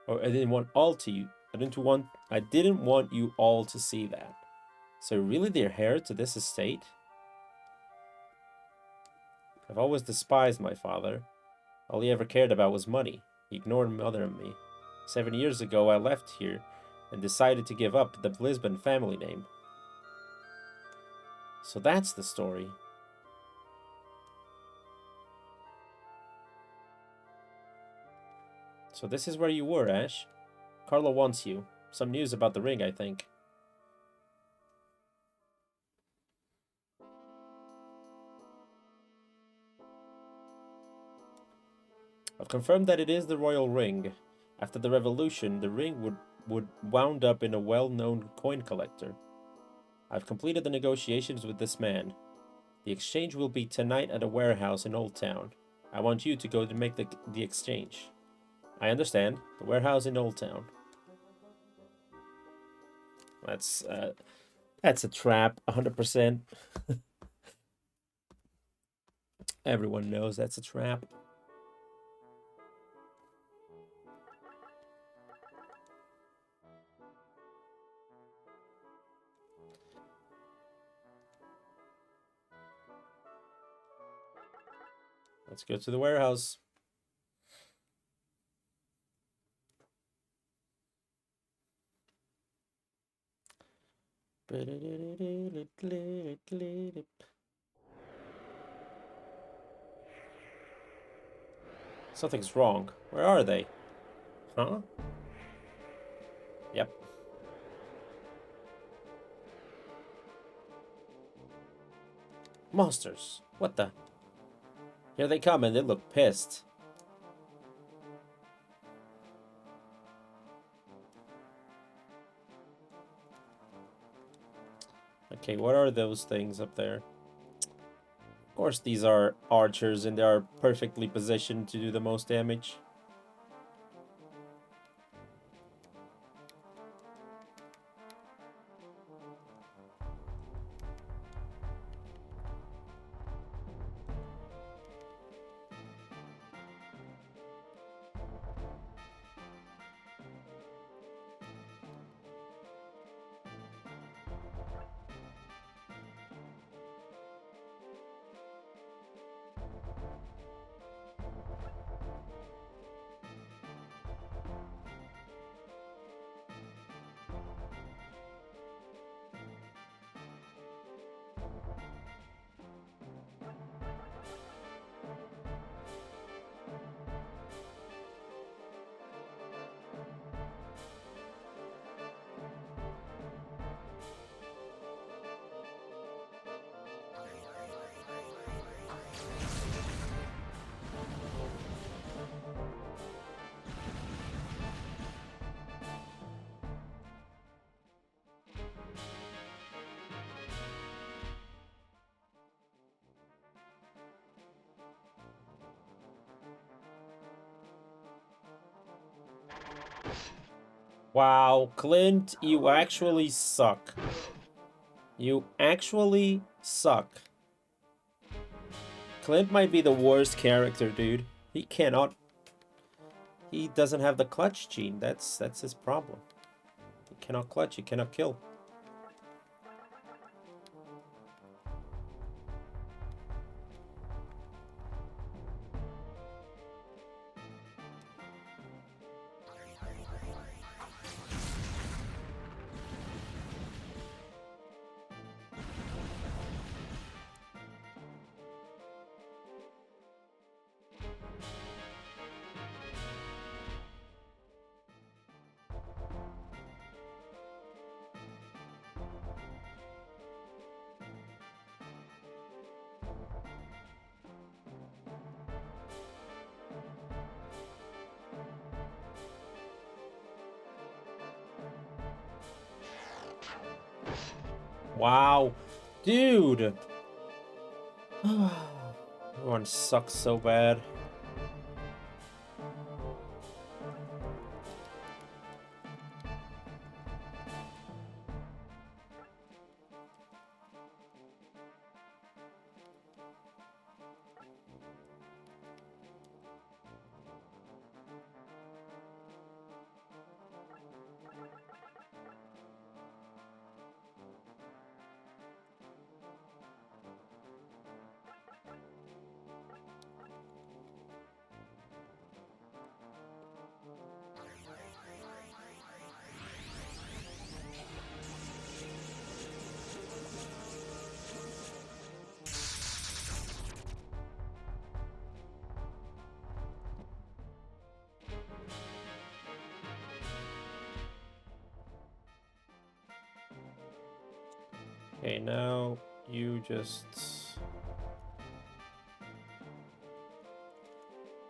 Or I didn't want all to you. I didn't want you all to see that. So really the heir to this estate? I've always despised my father. All he ever cared about was money. He ignored mother and me. 7 years ago I left here and decided to give up the Lisbon family name. So that's the story. So this is where you were, Ash. Carlo wants you. Some news about the ring, I think. I've confirmed that it is the royal ring. After the revolution, the ring would wound up in a well-known coin collector. I've completed the negotiations with this man. The exchange will be tonight at a warehouse in Old Town. I want you to go to make the exchange. I understand. The warehouse in Old Town. That's a trap, 100%. Everyone knows that's a trap. Let's go to the warehouse. Something's wrong. Where are they? Huh? Yep. Monsters. What the? Here they come and they look pissed. Okay, what are those things up there? Of course these are archers and they are perfectly positioned to do the most damage. Wow, Clint, you actually suck. You actually suck. Clint might be the worst character, dude. He cannot... He doesn't have the clutch gene. That's his problem. He cannot clutch, he cannot kill. Wow. Dude. Everyone sucks so bad. Okay, now you just...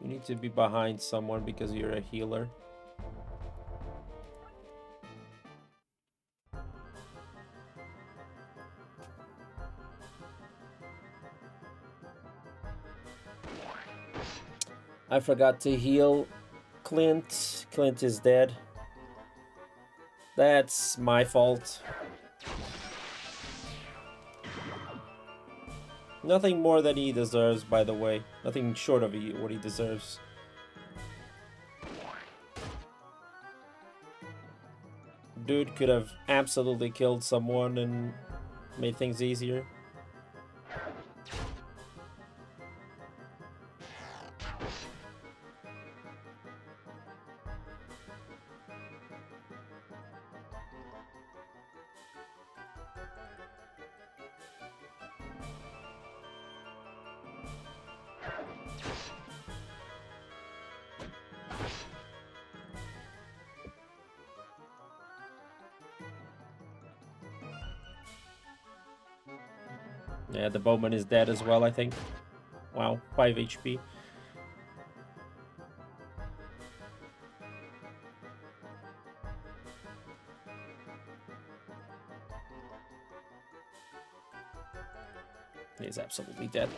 You need to be behind someone because you're a healer. I forgot to heal Clint. Clint is dead. That's my fault. Nothing more than he deserves, by the way. Nothing short of what he deserves. Dude could have absolutely killed someone and made things easier. Yeah, the bowman is dead as well, I think. Wow, 5 HP. He's absolutely dead.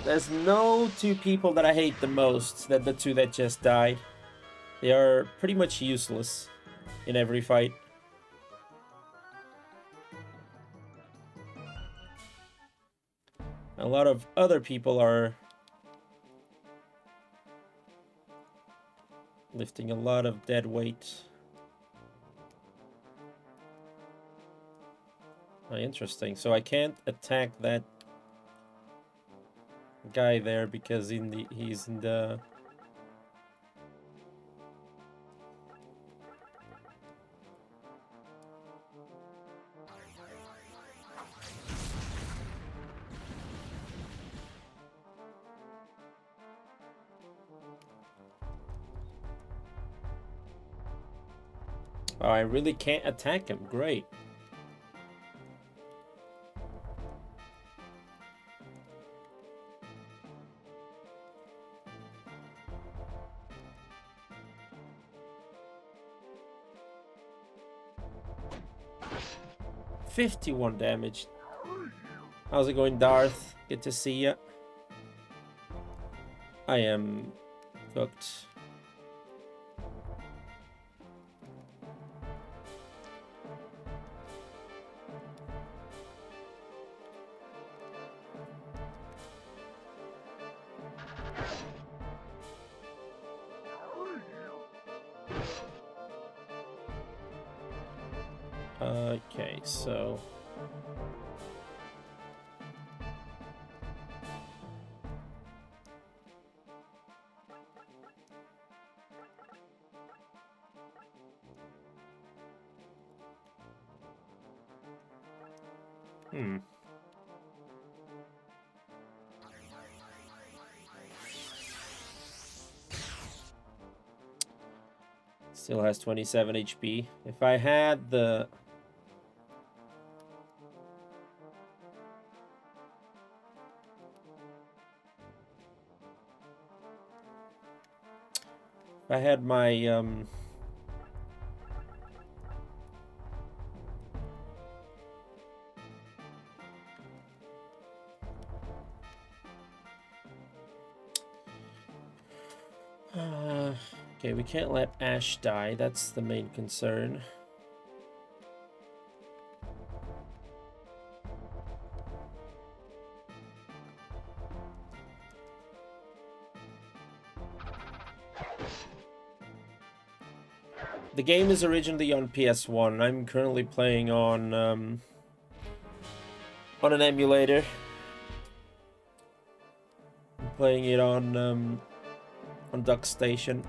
There's no two people that I hate the most than the two that just died. They are pretty much useless in every fight. A lot of other people are lifting a lot of dead weight. Oh, interesting. So I can't attack that guy there because he's in the... Oh, I really can't attack him. Great. $51 damage. How's it going, Darth? Good to see ya. I am cooked. Okay, so... Still has 27 HP. If I had the... If I had my, okay, we can't let Ash die. That's the main concern. The game is originally on PS1. I'm currently playing on an emulator. I'm playing it on DuckStation.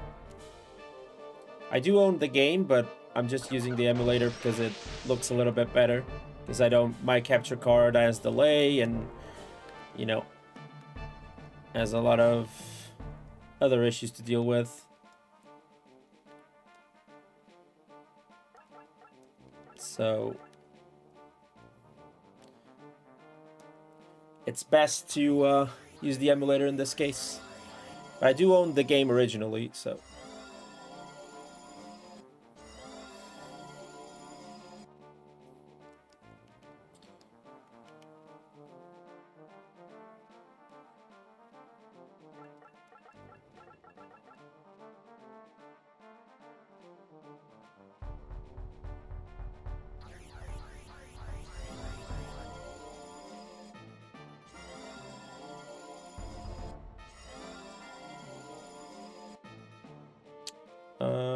I do own the game, but I'm just using the emulator because it looks a little bit better. Because my capture card has delay and, you know, has a lot of other issues to deal with. So it's best to use the emulator in this case. But I do own the game originally, so...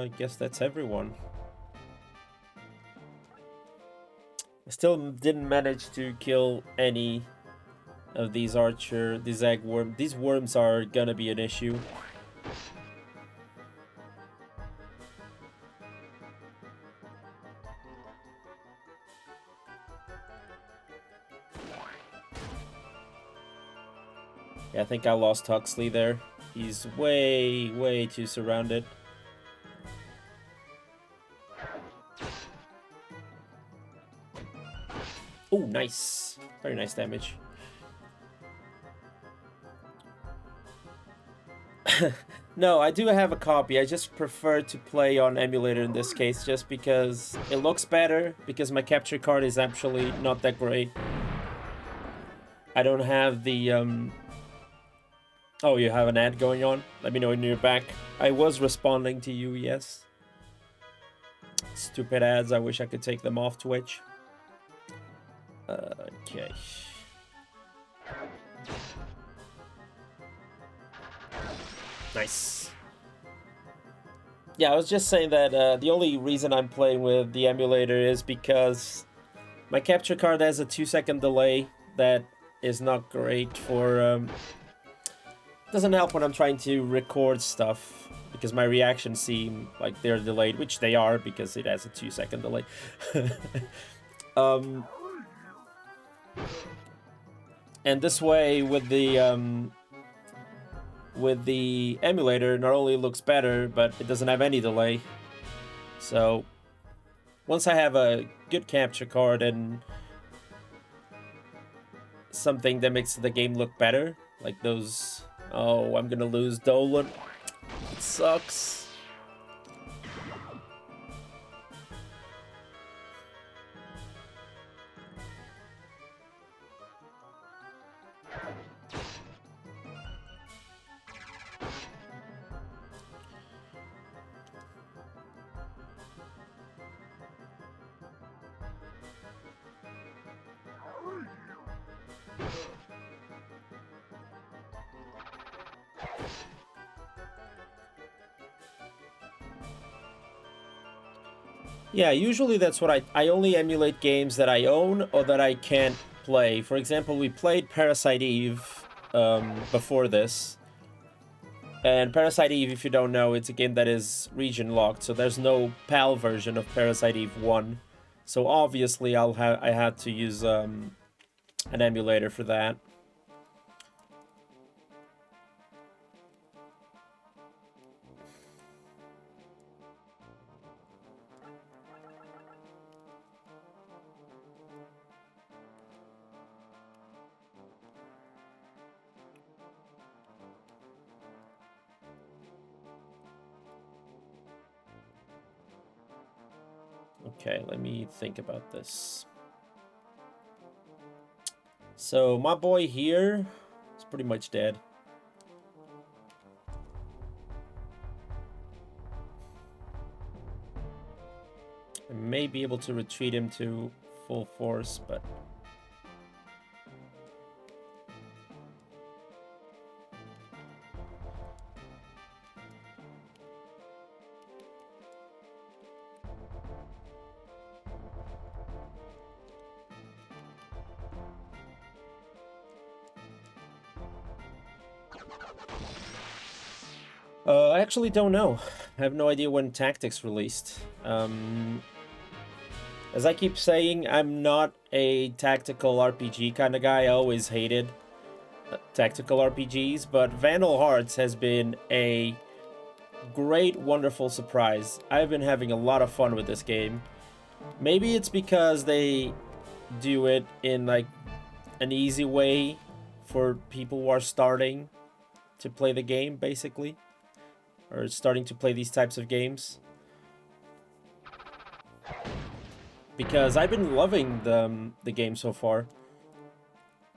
I guess that's everyone. I still didn't manage to kill any of these these egg worms. These worms are gonna be an issue. Yeah, I think I lost Huxley there. He's way too surrounded. Oh, nice. Very nice damage. No, I do have a copy. I just prefer to play on emulator in this case, just because it looks better, because my capture card is actually not that great. I don't have the... Oh, you have an ad going on? Let me know when you're back. I was responding to you, yes. Stupid ads, I wish I could take them off Twitch. Okay. Nice. Yeah, I was just saying that the only reason I'm playing with the emulator is because my capture card has a 2-second delay that is not great for... doesn't help when I'm trying to record stuff, because my reactions seem like they're delayed, which they are because it has a 2-second delay. And this way, with the emulator, not only looks better, but it doesn't have any delay. So once I have a good capture card and something that makes the game look better, like those... Oh, I'm gonna lose Dolan. It sucks. Yeah, usually that's what I only emulate games that I own or that I can't play. For example, we played Parasite Eve before this. And Parasite Eve, if you don't know, it's a game that is region locked, so there's no PAL version of Parasite Eve 1. So obviously I had to use an emulator for that. Okay, let me think about this. So my boy here is pretty much dead. I may be able to retreat him to full force, but... I actually don't know. I have no idea when Tactics released. As I keep saying, I'm not a tactical RPG kind of guy. I always hated tactical RPGs, but Vandal Hearts has been a great, wonderful surprise. I've been having a lot of fun with this game. Maybe it's because they do it in like an easy way for people who are starting to play the game, basically, or starting to play these types of games. Because I've been loving the game so far.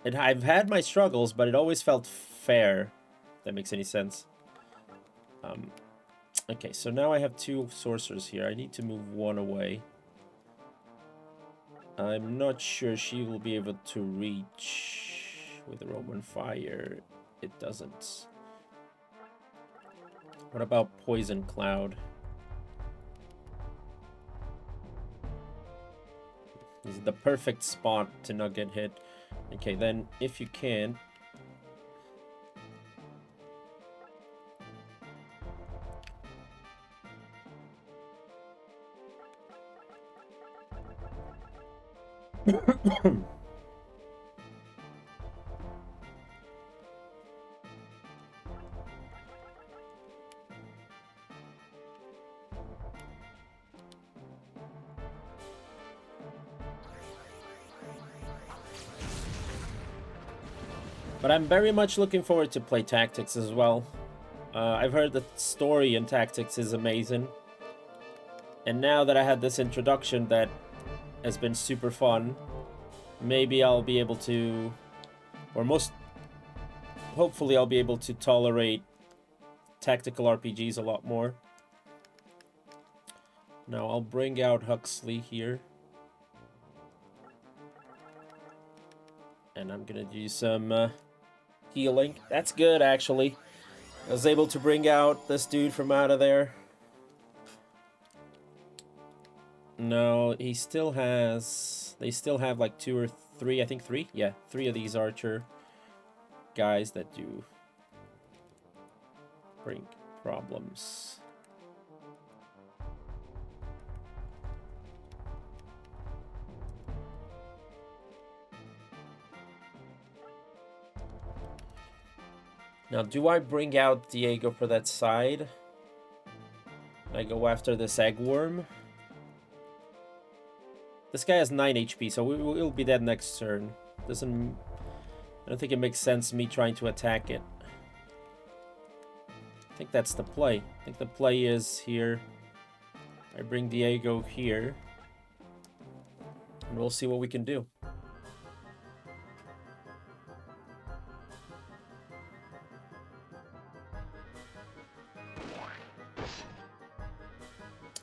And I've had my struggles, but it always felt fair, if that makes any sense. Okay, so now I have two sorcerers here. I need to move one away. I'm not sure she will be able to reach with the Roman Fire. It doesn't. What about Poison Cloud? This is the perfect spot to not get hit. Okay, then if you can... But I'm very much looking forward to play Tactics as well. I've heard the story in Tactics is amazing. And now that I had this introduction that has been super fun, maybe I'll be able to, or hopefully I'll be able to tolerate tactical RPGs a lot more. Now I'll bring out Huxley here. And I'm gonna do some healing. That's good, actually. I was able to bring out this dude from out of there. No, he still has... They still have like 2 or 3, I think 3? Yeah, 3 of these archer guys that do bring problems. Now, do I bring out Diego for that side? I go after this egg worm. This guy has 9 HP, so we'll be dead next turn. I don't think it makes sense me trying to attack it. I think that's the play. I think the play is here. I bring Diego here. And we'll see what we can do.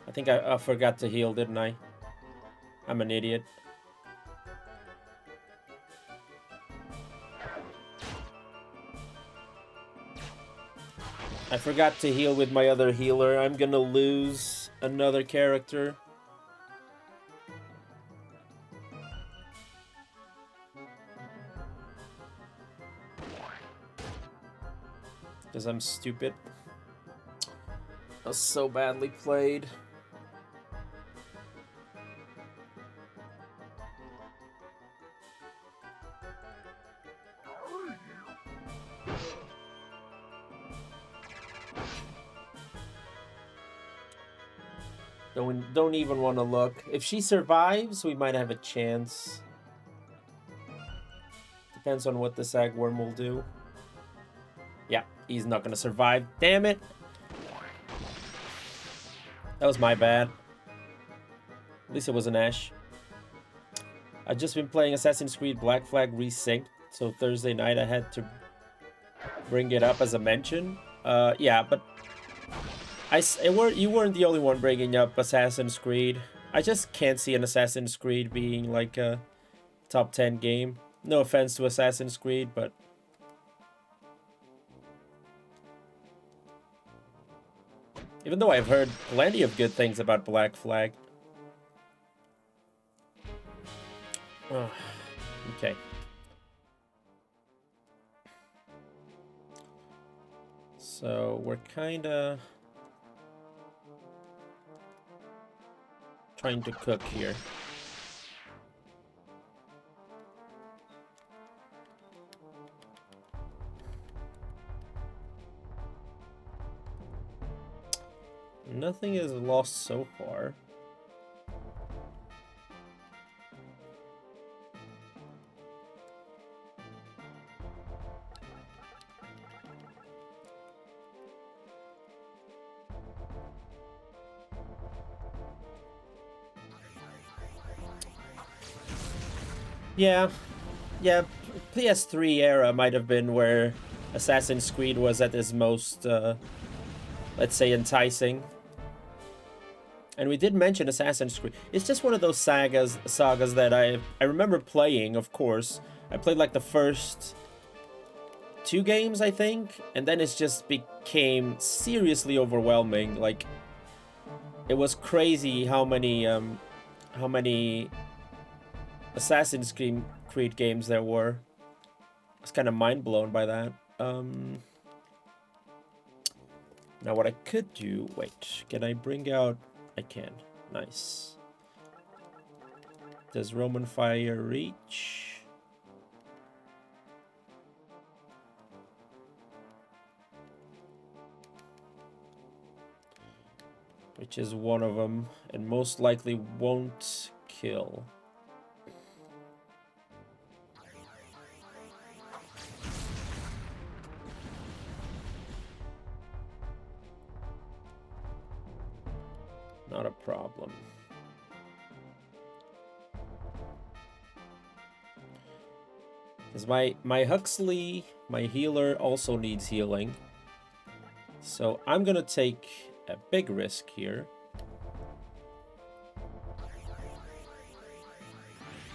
I think I forgot to heal, didn't I? I'm an idiot. I forgot to heal with my other healer. I'm gonna lose another character. because I'm stupid. That was so badly played. Don't even want to look. If she survives, we might have a chance. Depends on what the Sagworm will do. Yeah, he's not gonna survive. Damn it! That was my bad. At least it was an Ash. I've just been playing Assassin's Creed Black Flag Resynced, so Thursday night I had to bring it up as a mention. Yeah, but you weren't the only one bringing up Assassin's Creed. I just can't see an Assassin's Creed being like a top 10 game. No offense to Assassin's Creed, but even though I've heard plenty of good things about Black Flag. Oh, okay. So we're kinda trying to cook here. Nothing is lost so far. Yeah, PS3 era might have been where Assassin's Creed was at its most, let's say, enticing. And we did mention Assassin's Creed. It's just one of those sagas that I remember playing, of course. I played like the first 2 games, I think, and then it just became seriously overwhelming. Like, it was crazy how many Assassin's Creed games there were. I was kind of mind blown by that. Now what I could do, wait, can I bring out? I can. Nice. Does Roman Fire reach? Which is one of them, and most likely won't kill. Not a problem. Because my Huxley, my healer, also needs healing. So I'm gonna take a big risk here.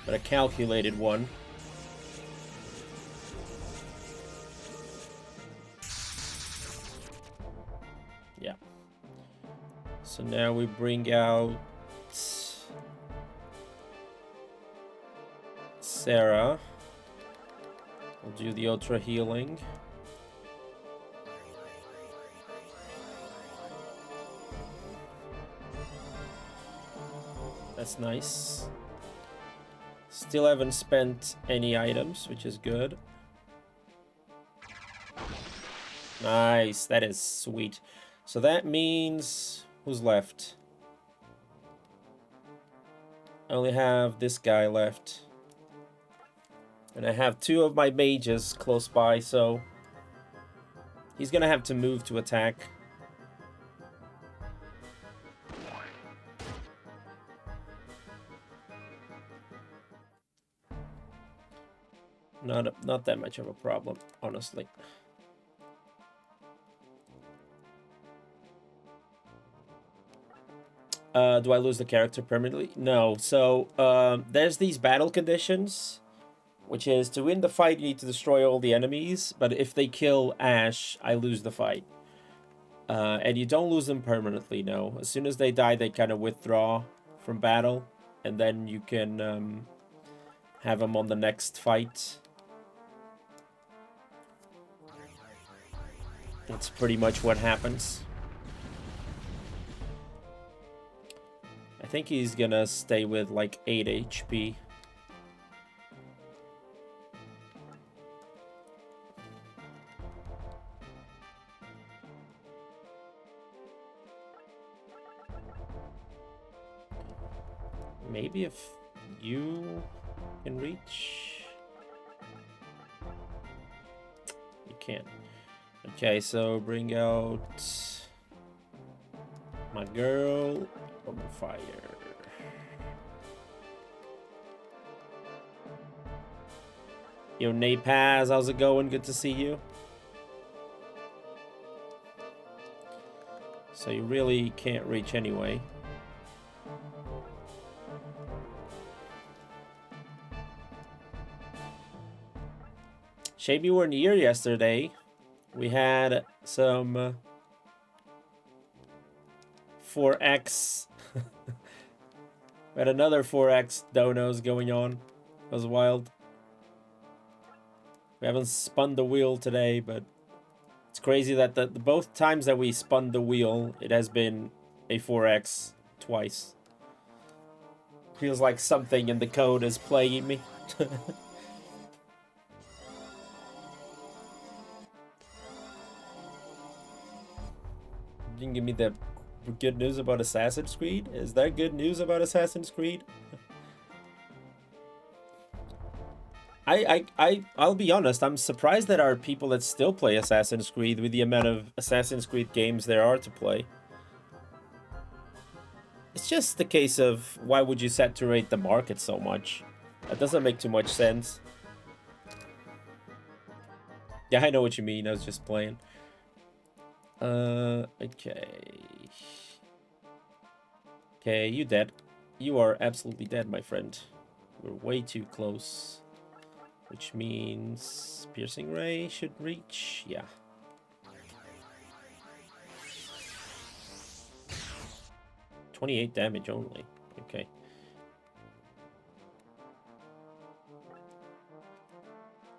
But a calculated one. Yeah. So now we bring out Sarah. We'll do the ultra healing. That's nice. Still haven't spent any items, which is good. Nice, that is sweet. So that means, who's left? I only have this guy left. And I have 2 of my mages close by, so he's gonna have to move to attack. Not that much of a problem, honestly. Do I lose the character permanently? No. So there's these battle conditions, which is to win the fight you need to destroy all the enemies, but if they kill Ash, I lose the fight. And you don't lose them permanently, no. As soon as they die, they kind of withdraw from battle, and then you can have them on the next fight. That's pretty much what happens. I think he's gonna stay with like 8 HP. Maybe if you can reach. You can't. Okay, so bring out my girl on fire. Yo, Napaz, how's it going? Good to see you. So you really can't reach anyway. Shame you weren't here yesterday. We had some 4X. We had another 4X donos going on. It was wild. We haven't spun the wheel today, but it's crazy that the both times that we spun the wheel, it has been a 4X twice. Feels like something in the code is plaguing me. You can give me the good news about Assassin's Creed? Is that good news about Assassin's Creed? I'll be honest, I'm surprised that there are people that still play Assassin's Creed with the amount of Assassin's Creed games there are to play. It's just the case of why would you saturate the market so much? That doesn't make too much sense. Yeah, I know what you mean, I was just playing. Okay. Okay, you dead. You are absolutely dead, my friend. We're way too close. Which means piercing ray should reach. Yeah. $28 damage only. Okay.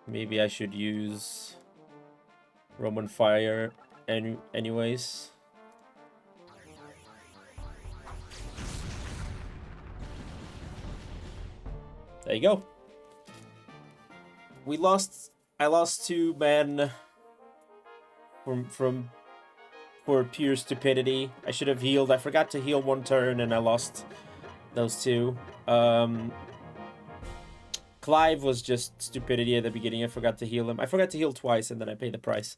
Maybe I should use Roman fire anyways. There you go. I lost 2 men for pure stupidity. I should have healed. I forgot to heal 1 turn and I lost those 2. Clive was just stupidity at the beginning. I forgot to heal him. I forgot to heal twice and then I paid the price.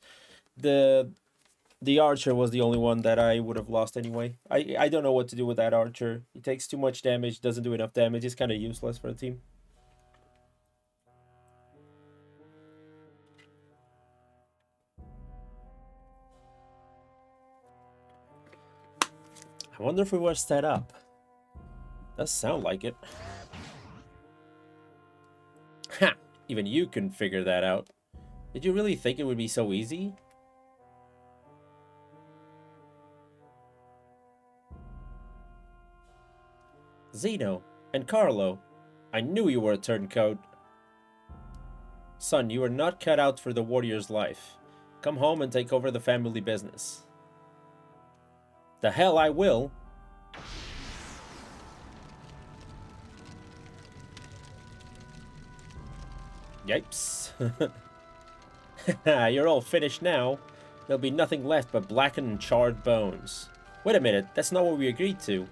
The archer was the only one that I would have lost anyway. I don't know what to do with that archer. He takes too much damage, doesn't do enough damage. He's kind of useless for a team. I wonder if we were set up. Does sound like it. Ha! Even you can figure that out. Did you really think it would be so easy? Zeno and Carlo, I knew you were a turncoat. Son, you are not cut out for the warrior's life. Come home and take over the family business. The hell I will. Yipes. You're all finished now. There'll be nothing left but blackened and charred bones. Wait a minute, that's not what we agreed to.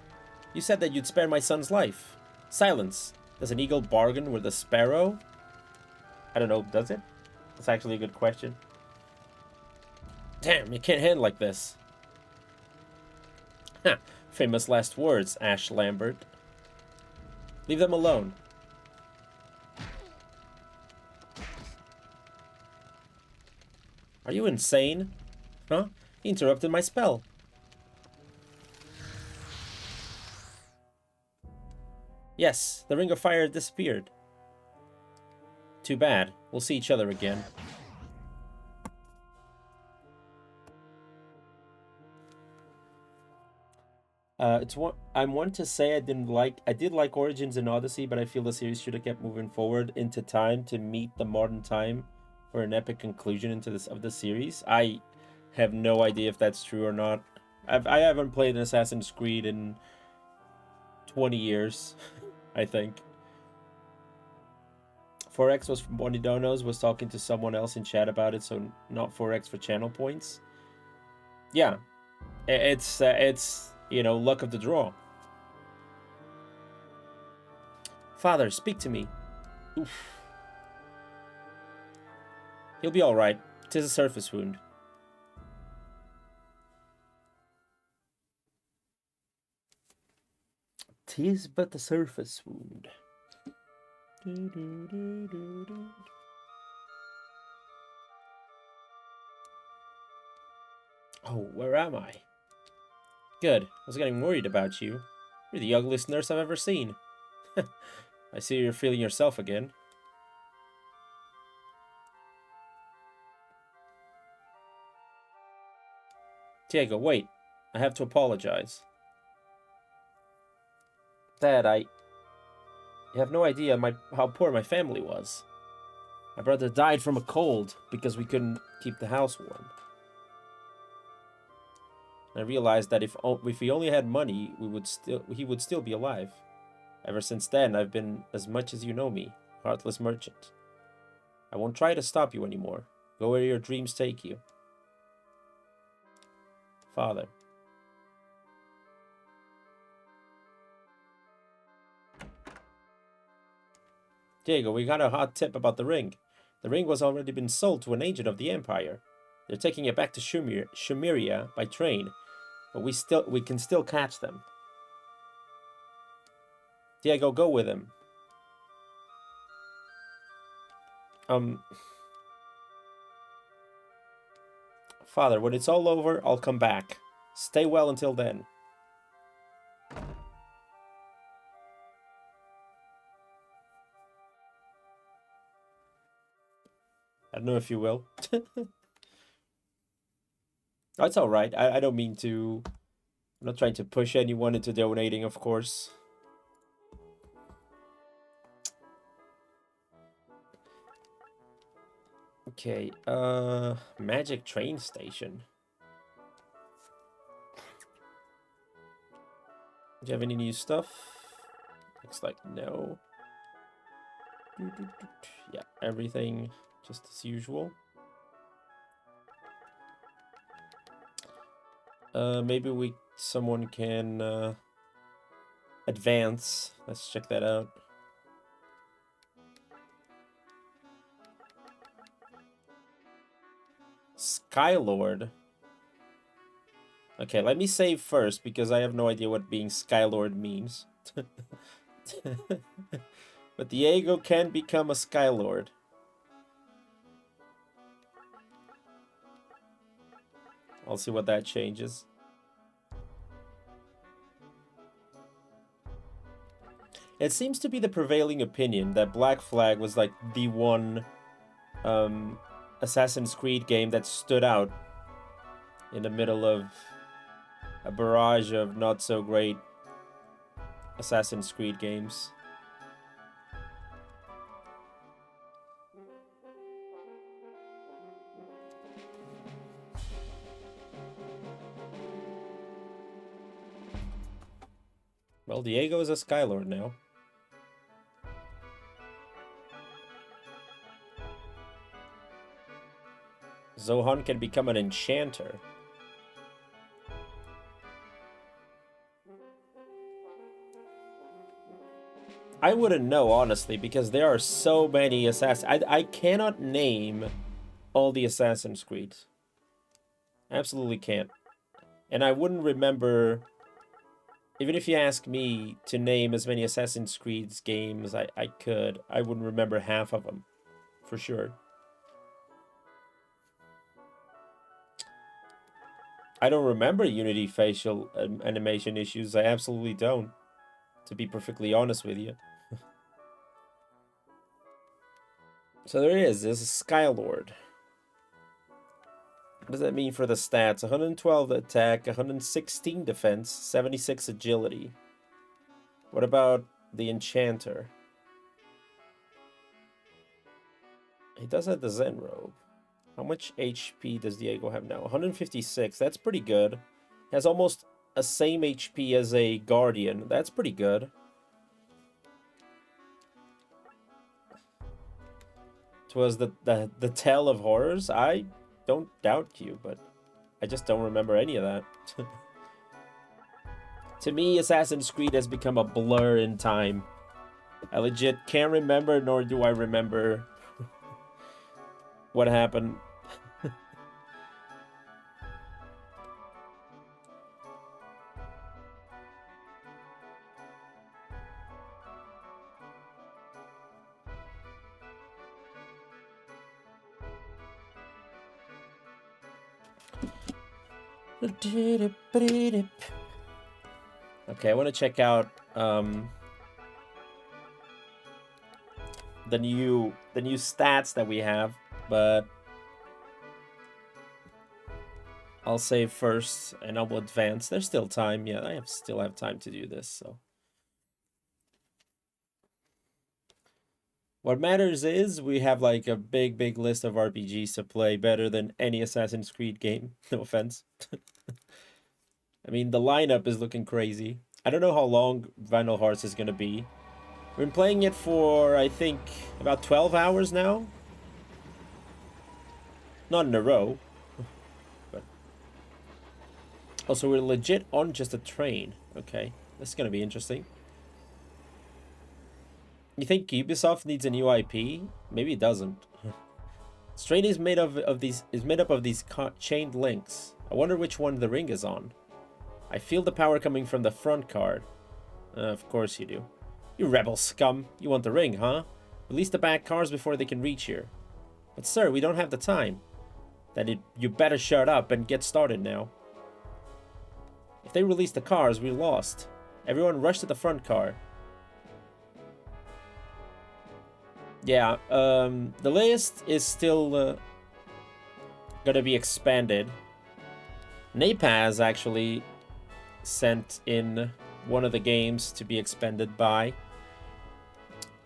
You said that you'd spare my son's life. Silence. Does an eagle bargain with a sparrow? I don't know, does it? That's actually a good question. Damn, you can't handle like this. Ha! Famous last words, Ash Lambert. Leave them alone. Are you insane? Huh? He interrupted my spell. Yes, the ring of fire disappeared. Too bad. We'll see each other again. I'm one to say I did like Origins and Odyssey, but I feel the series should have kept moving forward into time to meet the modern time for an epic conclusion of the series. I have no idea if that's true or not. I haven't played an Assassin's Creed in 20 years, I think. 4X was from Bonidonos, was talking to someone else in chat about it, so not 4X for channel points. Yeah, it's you know, luck of the draw. Father, speak to me. Oof. He'll be alright. 'Tis a surface wound. "'Tis but a surface wound." Oh, where am I? Good. I was getting worried about you. You're the ugliest nurse I've ever seen. I see you're feeling yourself again. Diego, wait. I have to apologize. Dad, you have no idea how poor my family was. My brother died from a cold because we couldn't keep the house warm. I realized that if we only had money, he would still be alive. Ever since then, I've been, as much as you know me, heartless merchant. I won't try to stop you anymore. Go where your dreams take you. Father. Diego, we got a hot tip about the ring. The ring was already been sold to an agent of the Empire. They're taking it back to Shumiria by train, but we can still catch them. Diego, go with him. Father, when it's all over, I'll come back. Stay well until then. I don't know if you will. That's alright. I don't mean to... I'm not trying to push anyone into donating, of course. Okay, Magic Train Station. Do you have any new stuff? Looks like no. Yeah, everything just as usual. Maybe someone can advance. Let's check that out. Skylord. Okay, let me save first because I have no idea what being Skylord means. But Diego can become a Skylord. I'll see what that changes. It seems to be the prevailing opinion that Black Flag was like the one Assassin's Creed game that stood out in the middle of a barrage of not so great Assassin's Creed games. Well, Diego is a Skylord now. Zohan can become an enchanter. I wouldn't know, honestly, because there are so many Assassins. I cannot name all the Assassin's Creeds. Absolutely can't. And I wouldn't remember... Even if you ask me to name as many Assassin's Creed games I could, I wouldn't remember half of them. For sure. I don't remember Unity facial animation issues. I absolutely don't. To be perfectly honest with you. So there is. There's a Skylord. What does that mean for the stats? 112 attack, 116 defense, 76 agility. What about the Enchanter? He does have the Zen robe. How much HP does Diego have now? 156. That's pretty good. Has almost a same HP as a Guardian. That's pretty good. It was the tale of horrors. I don't doubt you, but I just don't remember any of that. To me, Assassin's Creed has become a blur in time. I legit can't remember, nor do I remember what happened. Okay, I want to check out the new stats that we have, but I'll save first and I'll advance. There's still time. Yeah, I still have time to do this, so. What matters is we have like a big list of RPGs to play, better than any Assassin's Creed game. No offense. I mean, the lineup is looking crazy. I don't know how long Vandal Hearts is going to be. We've been playing it for, I think, about 12 hours now. Not in a row. But also, we're legit on just a train. Okay, this is going to be interesting. You think Ubisoft needs a new IP? Maybe it doesn't. This train is made up of these chained links. I wonder which one the ring is on. I feel the power coming from the front card. Of course you do. You rebel scum. You want the ring, huh? Release the back cars before they can reach here. But sir, we don't have the time. Then you better shut up and get started now. If they release the cars, we're lost. Everyone rush to the front car. Yeah, the list is still gonna be expanded. Napaz actually sent in one of the games to be expanded by.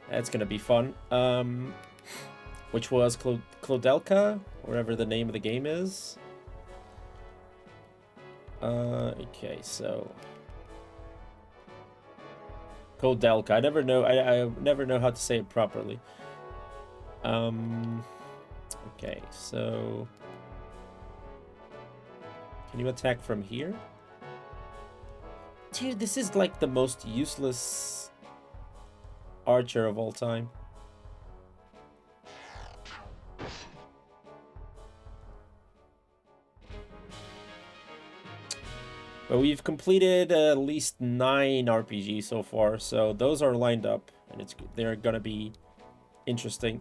That's gonna be fun. Which was Clodelka, whatever the name of the game is. Okay, so Clodelka. I never know. I never know how to say it properly. Okay, so can you attack from here? Dude, this is like the most useless archer of all time. But we've completed at least 9 RPGs so far, so those are lined up, and they're gonna be interesting.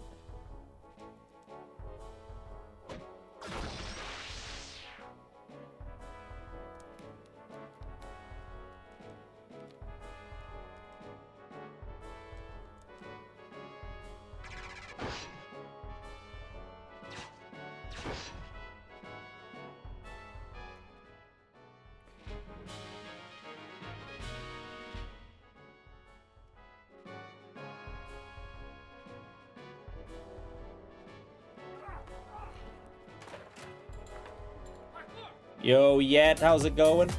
Yo, Yet, how's it going?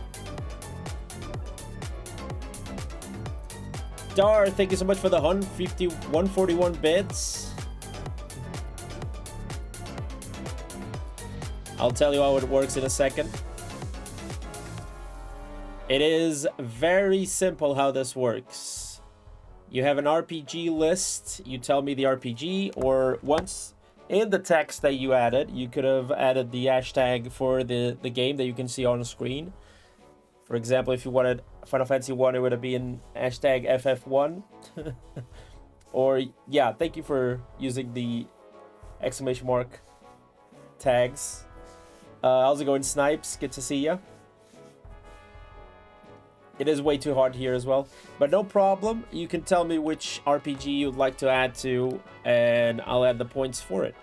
Dar, thank you so much for the 141 bits. I'll tell you how it works in a second. It is very simple how this works. You have an RPG list, you tell me the RPG, or once in the text that you added, you could have added the hashtag for the game that you can see on the screen. For example, if you wanted Final Fantasy 1, it would have been hashtag FF1. Or, yeah, thank you for using the exclamation mark tags. How's it going, Snipes? Good to see ya. It is way too hard here as well. But no problem. You can tell me which RPG you'd like to add to, and I'll add the points for it.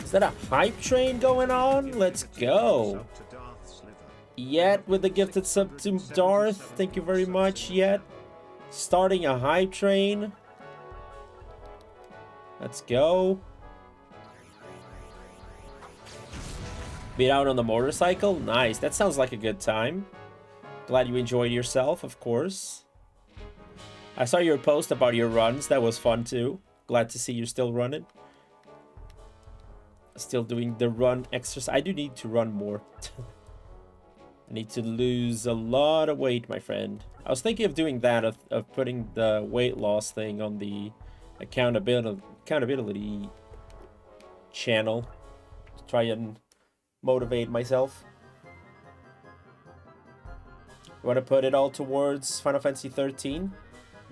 Is that a hype train going on? Let's go. Yet with the gifted sub to Darth. Thank you very much, Yet. Starting a hype train. Let's go. Beat out on the motorcycle? Nice. That sounds like a good time. Glad you enjoyed yourself, of course. I saw your post about your runs. That was fun too. Glad to see you're still running. Still doing the run exercise. I do need to run more. I need to lose a lot of weight, my friend. I was thinking of doing that, of putting the weight loss thing on the accountability channel. To try and motivate myself. You want to put it all towards Final Fantasy 13?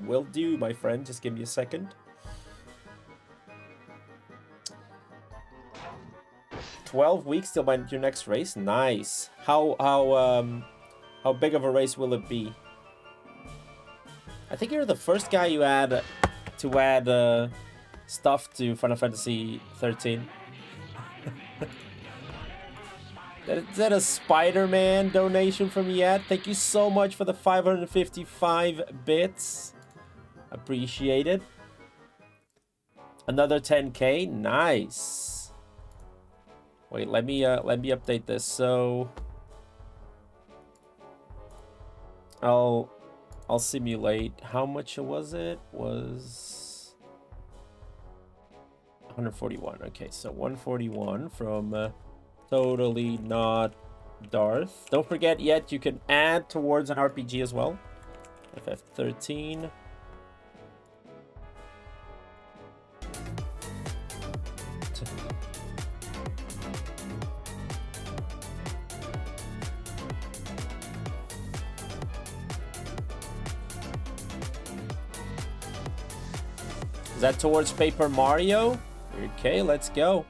Will do, my friend. Just give me a second. 12 weeks till your next race. Nice. How big of a race will it be? I think you're the first guy you add to add stuff to Final Fantasy 13. Is that a Spider-Man donation from Yet? Thank you so much for the 555 bits. Appreciate it. Another 10k. Nice. Wait, let me update this. So I'll simulate. How much was it? Was 141. Okay, so 141 from Totally Not Darth. Don't forget, Yet you can add towards an RPG as well. FF13. Is that towards Paper Mario? Okay, let's go.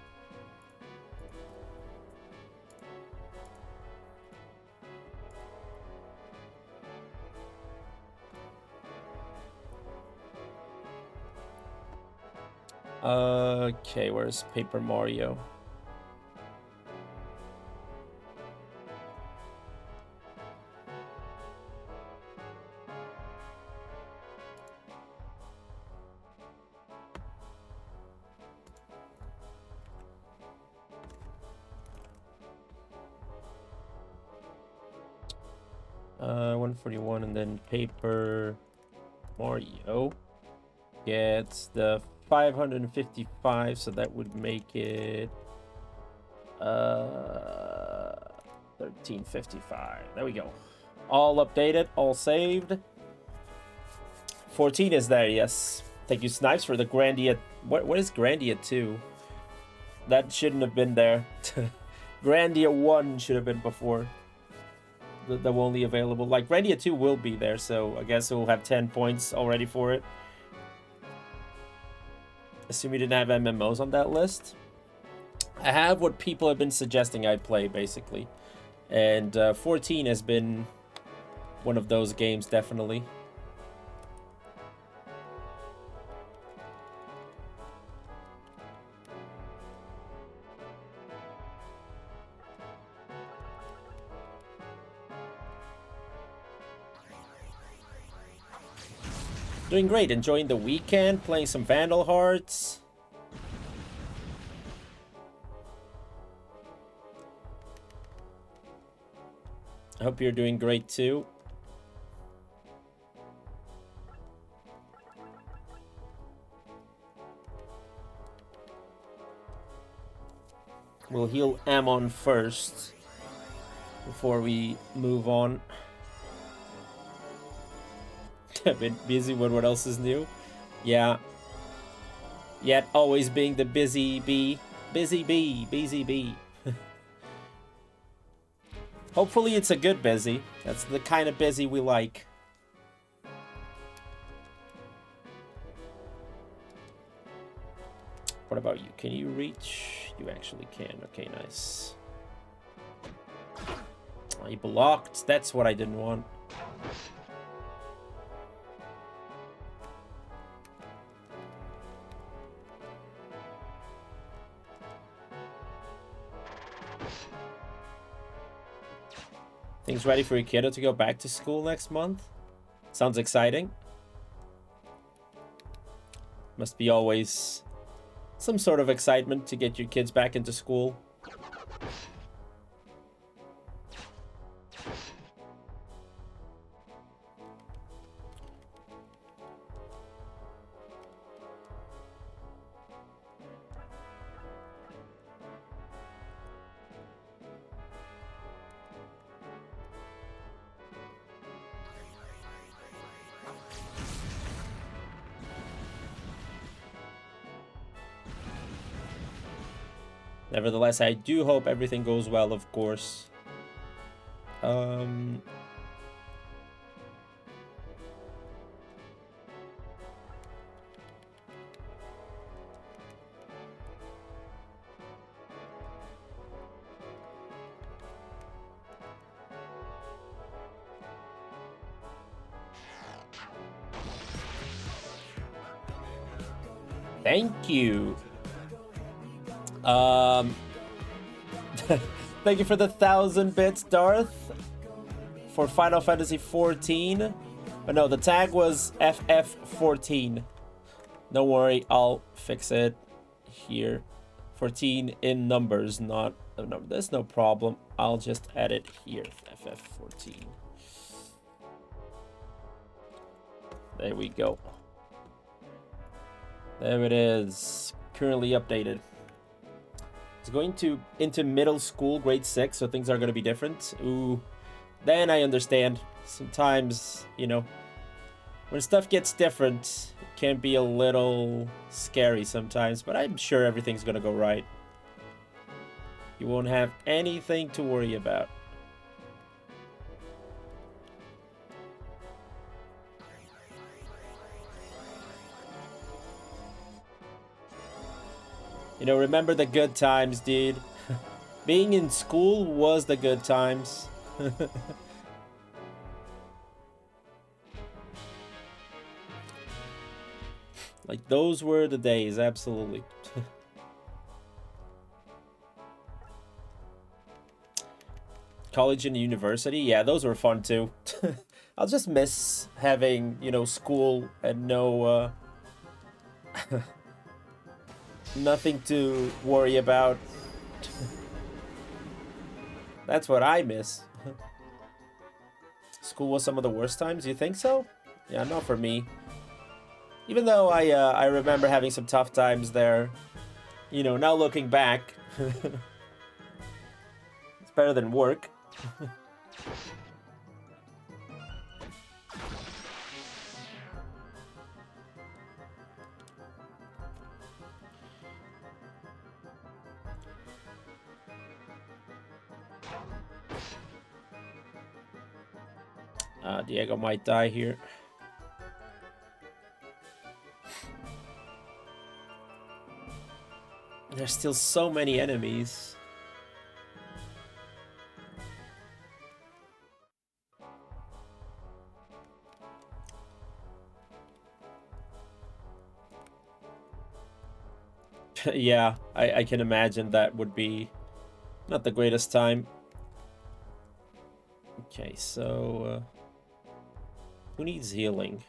Okay, where's Paper Mario? Uh, 141 and then Paper Mario gets the 555, so that would make it 1355. There we go. All updated, all saved. 14 is there, yes. Thank you, Snipes, for the Grandia. What is Grandia 2? That shouldn't have been there. Grandia 1 should have been before. The only available. Like, Grandia 2 will be there, so I guess we'll have 10 points already for it. Assume you didn't have MMOs on that list. I have what people have been suggesting I play, basically. And 14 has been one of those games, definitely. Doing great, enjoying the weekend, playing some Vandal Hearts. I hope you're doing great too. We'll heal Ammon first before we move on. I've been busy with what else is new. Yeah. Yet always being the busy bee. Busy bee. Hopefully it's a good busy. That's the kind of busy we like. What about you? Can you reach? You actually can. Okay, nice. Oh, he blocked. That's what I didn't want. Things ready for your kiddo to go back to school next month? Sounds exciting. Must be always some sort of excitement to get your kids back into school. Nevertheless, I do hope everything goes well, of course. Thank you. Thank you for the 1,000 bits, Darth, for Final Fantasy 14. But no, the tag was FF14. Don't worry, I'll fix it here. 14 in numbers, not a number. There's no problem. I'll just add it here, FF14. There we go. There it is. Currently updated. It's going into middle school, grade 6, so things are going to be different. Ooh, then I understand. Sometimes, you know, when stuff gets different, it can be a little scary sometimes, but I'm sure everything's going to go right. You won't have anything to worry about. You know, remember the good times, dude. Being in school was the good times. Like, those were the days, absolutely. College and university, yeah, those were fun too. I'll just miss having, you know, school and no, nothing to worry about. That's what I miss. School was some of the worst times, you think so? Yeah, not for me. Even though I remember having some tough times there. You know, now looking back, it's better than work. Diego might die here. There's still so many enemies. Yeah, I can imagine that would be not the greatest time. Okay, so who needs healing?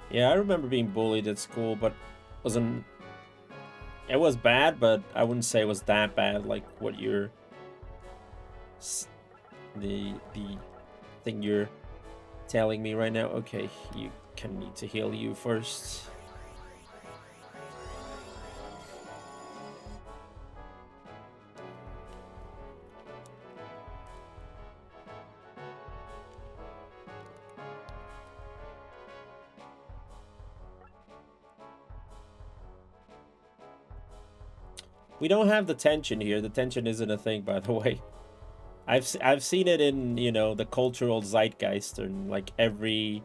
Yeah, I remember being bullied at school, but wasn't... It was bad, but I wouldn't say it was that bad, like what you're... The thing you're telling me right now. Okay, you can need to heal you first. We don't have the tension here. The tension isn't a thing, by the way. I've seen it in, you know, the cultural zeitgeist and like every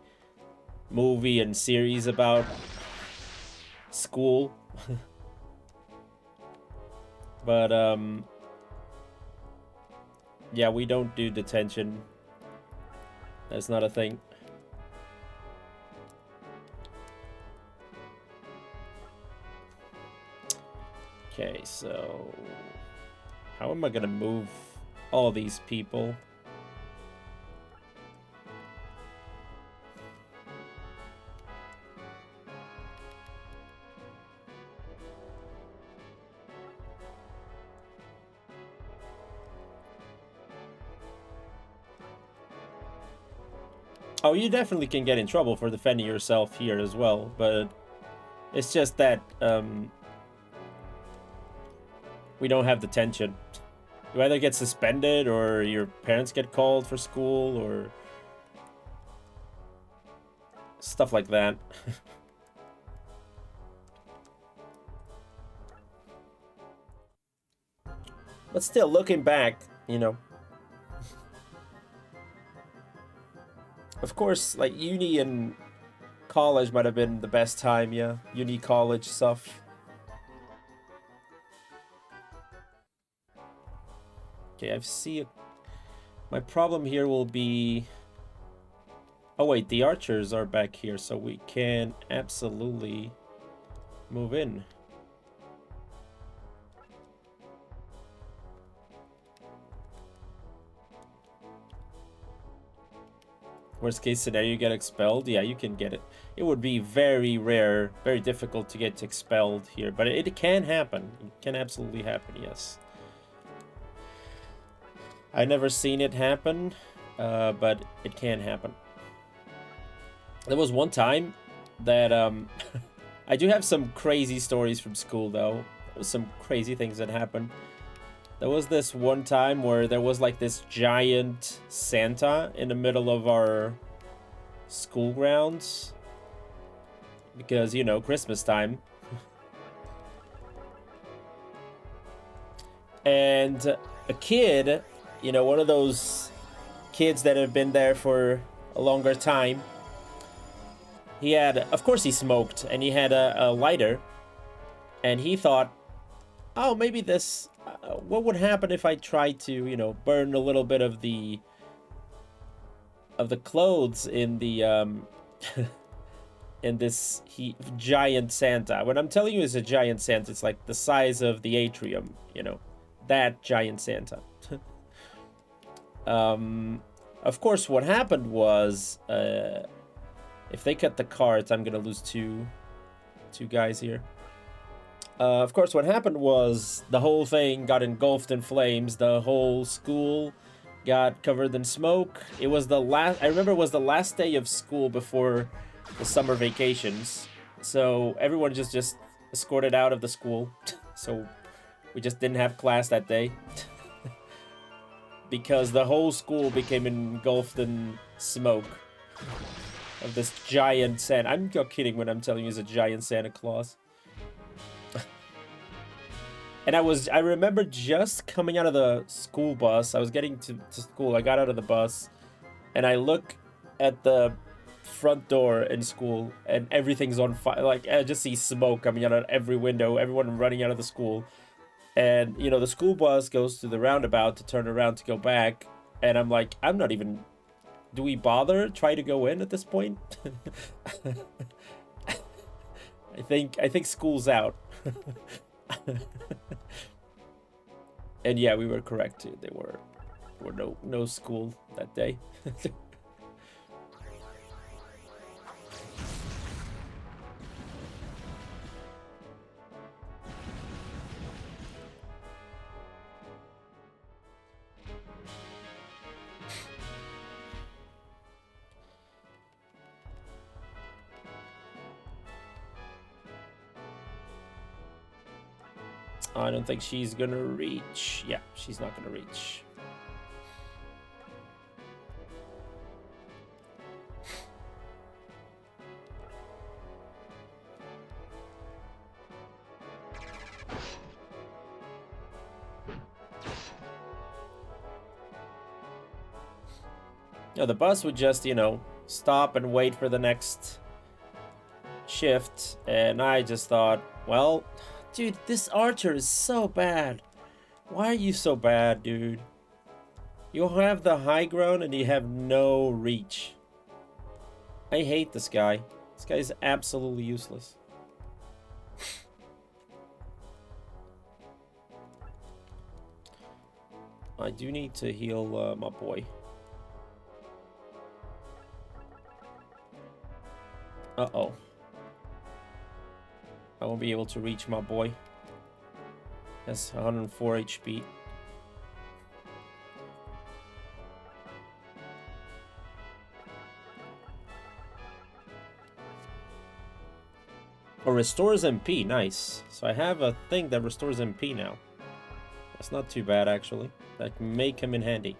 movie and series about school. But yeah, we don't do detention. That's not a thing. Okay, so how am I gonna move all these people? Oh, you definitely can get in trouble for defending yourself here as well, but it's just that we don't have detention. You either get suspended or your parents get called for school or stuff like that. But still, looking back, you know, of course, like uni and college might have been the best time, yeah. Uni, college stuff. Okay, I see. My problem here will be. Oh wait, the archers are back here, so we can absolutely move in. Worst case scenario, you get expelled. Yeah, you can get it. It would be very rare, very difficult to get expelled here, but it can happen. It can absolutely happen, yes. I've never seen it happen, but it can happen. There was one time that I do have some crazy stories from school, though. Some crazy things that happened. There was this one time where there was like this giant Santa in the middle of our school grounds. Because, you know, Christmas time. And a kid, you know, one of those kids that have been there for a longer time, he had, of course he smoked, and he had a lighter. And he thought, oh, maybe this... what would happen if I tried to, you know, burn a little bit of the clothes in the in this giant Santa? When I'm telling you it's a giant Santa, it's like the size of the atrium, you know, that giant Santa. Of course, what happened was, if they cut the cards, I'm gonna lose two guys here. Of course, what happened was the whole thing got engulfed in flames. The whole school got covered in smoke. It was the last... I remember it was the last day of school before the summer vacations. So everyone just escorted out of the school. So we just didn't have class that day. Because the whole school became engulfed in smoke of this giant Santa. I'm not kidding when I'm telling you it's a giant Santa Claus. And I remember just coming out of the school bus. I was getting to school. I got out of the bus. And I look at the front door in school. And everything's on fire. Like, I just see smoke coming out of every window. Everyone running out of the school. And, you know, the school bus goes to the roundabout to turn around to go back. And I'm like, I'm not even... Do we bother try to go in at this point? I think school's out. And yeah, we were correct too. There were no school that day. I don't think she's gonna reach. Yeah, she's not gonna reach. Yeah, the bus would just, you know, stop and wait for the next shift, and I just thought, well, dude, this archer is so bad. Why are you so bad, dude? You have the high ground and you have no reach. I hate this guy. This guy is absolutely useless. I do need to heal my boy. Uh-oh. I won't be able to reach my boy. That's 104 HP. Oh, restores MP. Nice. So I have a thing that restores MP now. That's not too bad, actually. That may come in handy.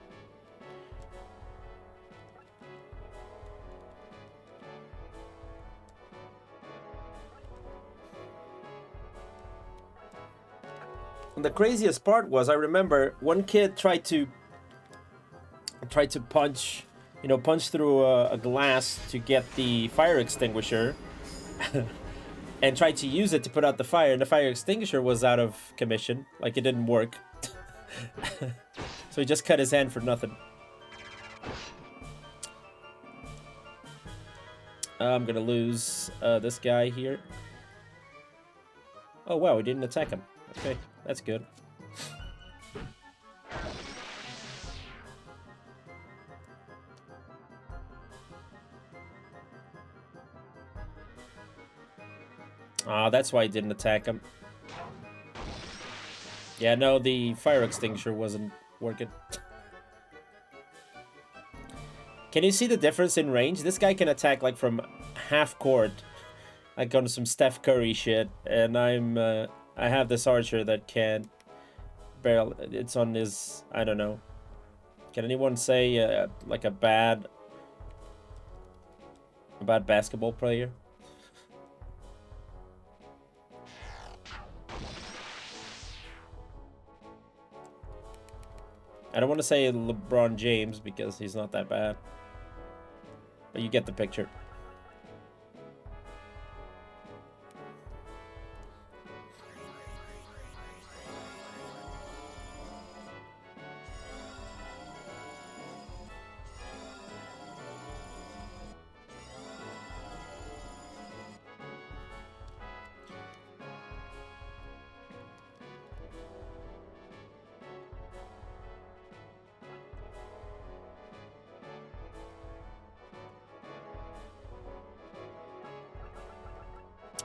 And the craziest part was, I remember one kid tried to punch, punch through a glass to get the fire extinguisher, and tried to use it to put out the fire, and the fire extinguisher was out of commission, like it didn't work. So he just cut his hand for nothing. I'm gonna lose this guy here. Oh wow, he didn't attack him. Okay, that's good. Ah, that's why he didn't attack him. Yeah, no, the fire extinguisher wasn't working. Can you see the difference in range? This guy can attack like from half court, like on some Steph Curry shit, and I have this archer that can't barely. It's on his, I don't know. Can anyone say like a bad basketball player? I don't want to say LeBron James because he's not that bad. But you get the picture.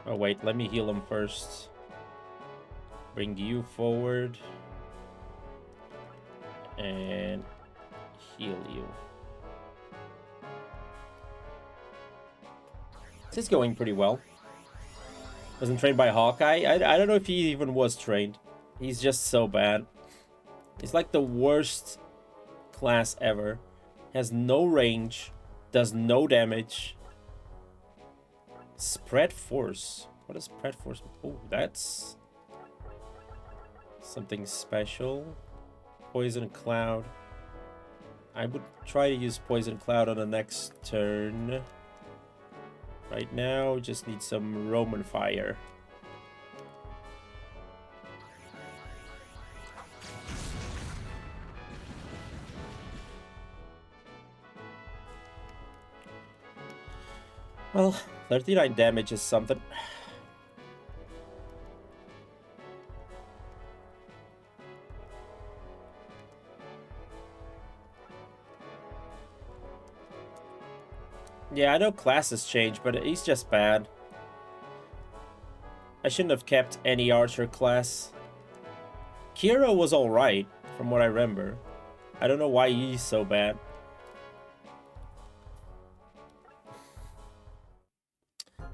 Oh wait, let me heal him first. Bring you forward. And heal you. This is going pretty well. Wasn't trained by Hawkeye. I don't know if he even was trained. He's just so bad. He's like the worst class ever. Has no range. Does no damage. Spread force. What is spread force? Oh, that's something special. Poison cloud. I would try to use poison cloud on the next turn. Right now, just need some Roman fire. Well, 39 damage is something. Yeah, I know classes change, but he's just bad. I shouldn't have kept any archer class. Kiro was alright, from what I remember. I don't know why he's so bad.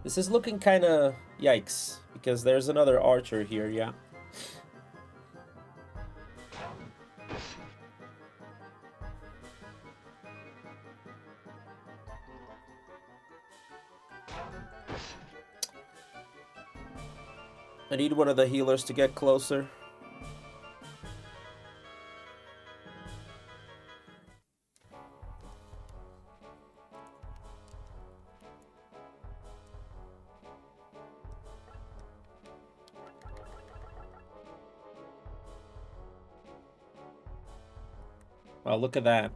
This is looking kind of yikes, because there's another archer here, yeah. I need one of the healers to get closer. Wow, look at that.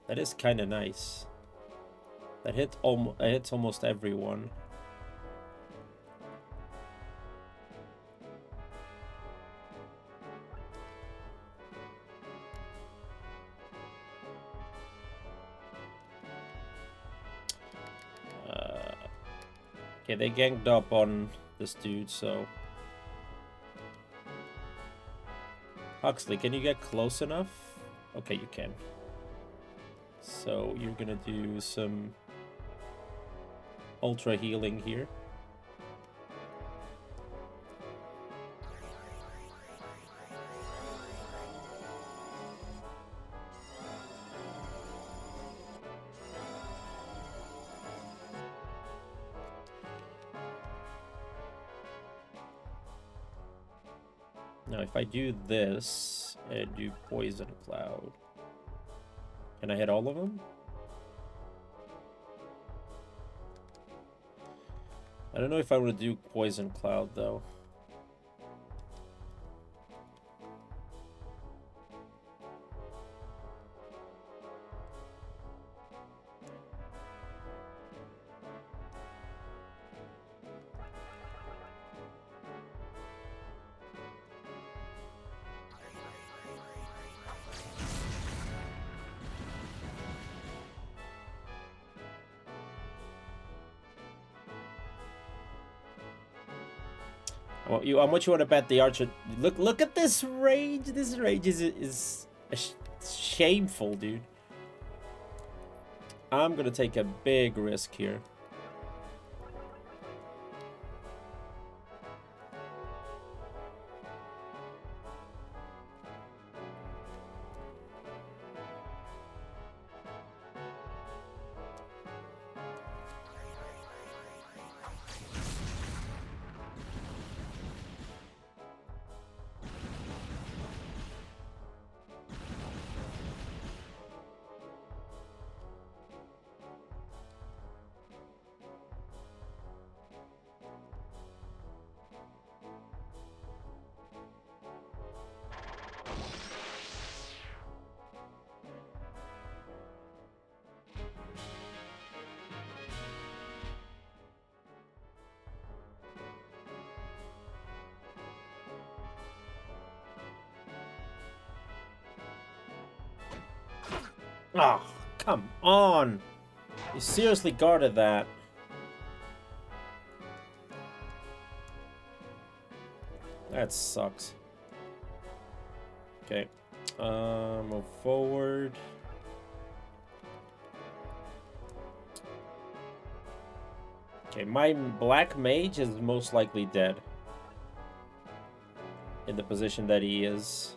That is kind of nice. That hits almost everyone. Okay, they ganged up on this dude, so... Huxley, can you get close enough? Okay, you can. So you're gonna do some ultra healing here. Now, if I do this and do Poison Cloud, can I hit all of them? I don't know if I want to do Poison Cloud, though. How much you want to bet the archer? Look at this range. This range is shameful, dude. I'm gonna take a big risk here. Oh, come on. You seriously guarded that. That sucks. Okay. Move forward. Okay, my black mage is most likely dead. In the position that he is.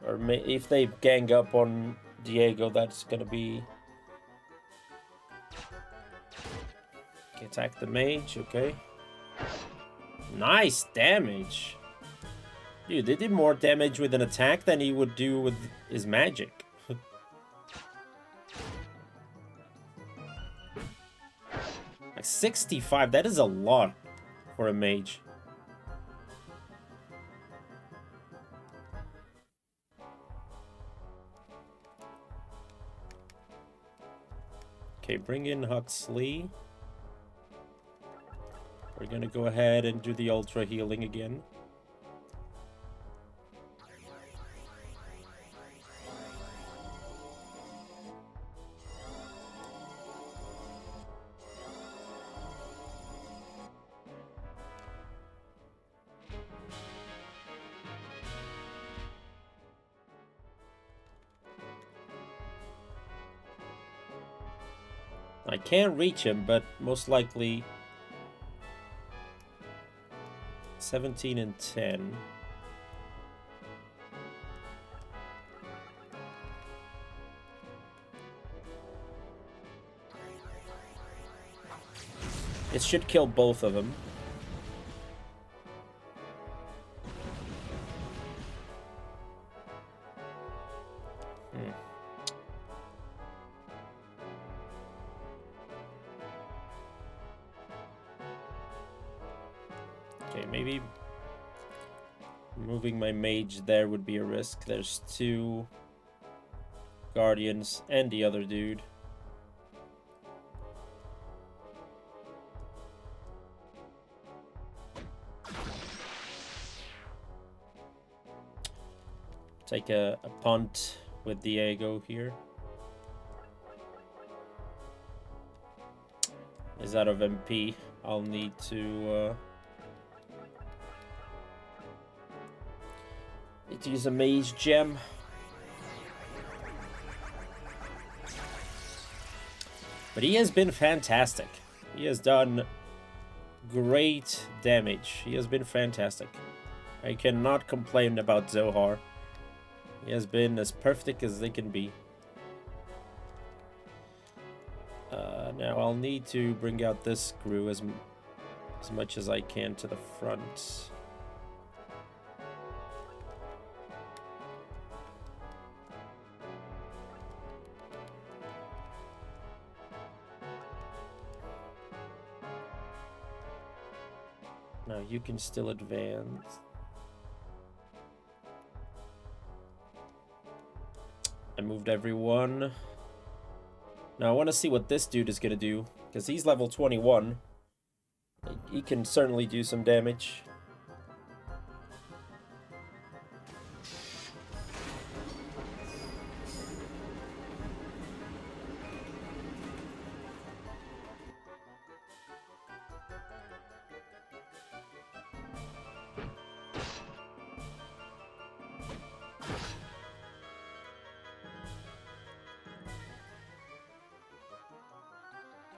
Or if they gang up on Diego, that's gonna be... Okay, attack the mage, okay. Nice damage! Dude, they did more damage with an attack than he would do with his magic. Like 65, that is a lot for a mage. Okay, bring in Huxley. We're gonna go ahead and do the ultra healing again. I can't reach him, but most likely 17 and 10. It should kill both of them. Okay, maybe moving my mage there would be a risk. There's 2 guardians and the other dude. Take a punt with Diego here. Is out of MP. I'll need to use a mage gem. But he has been fantastic. He has done great damage. He has been fantastic. I cannot complain about Zohar. He has been as perfect as they can be. Now I'll need to bring out this screw as much as I can to the front. Now you can still advance. I moved everyone. Now I want to see what this dude is going to do, because he's level 21. He can certainly do some damage.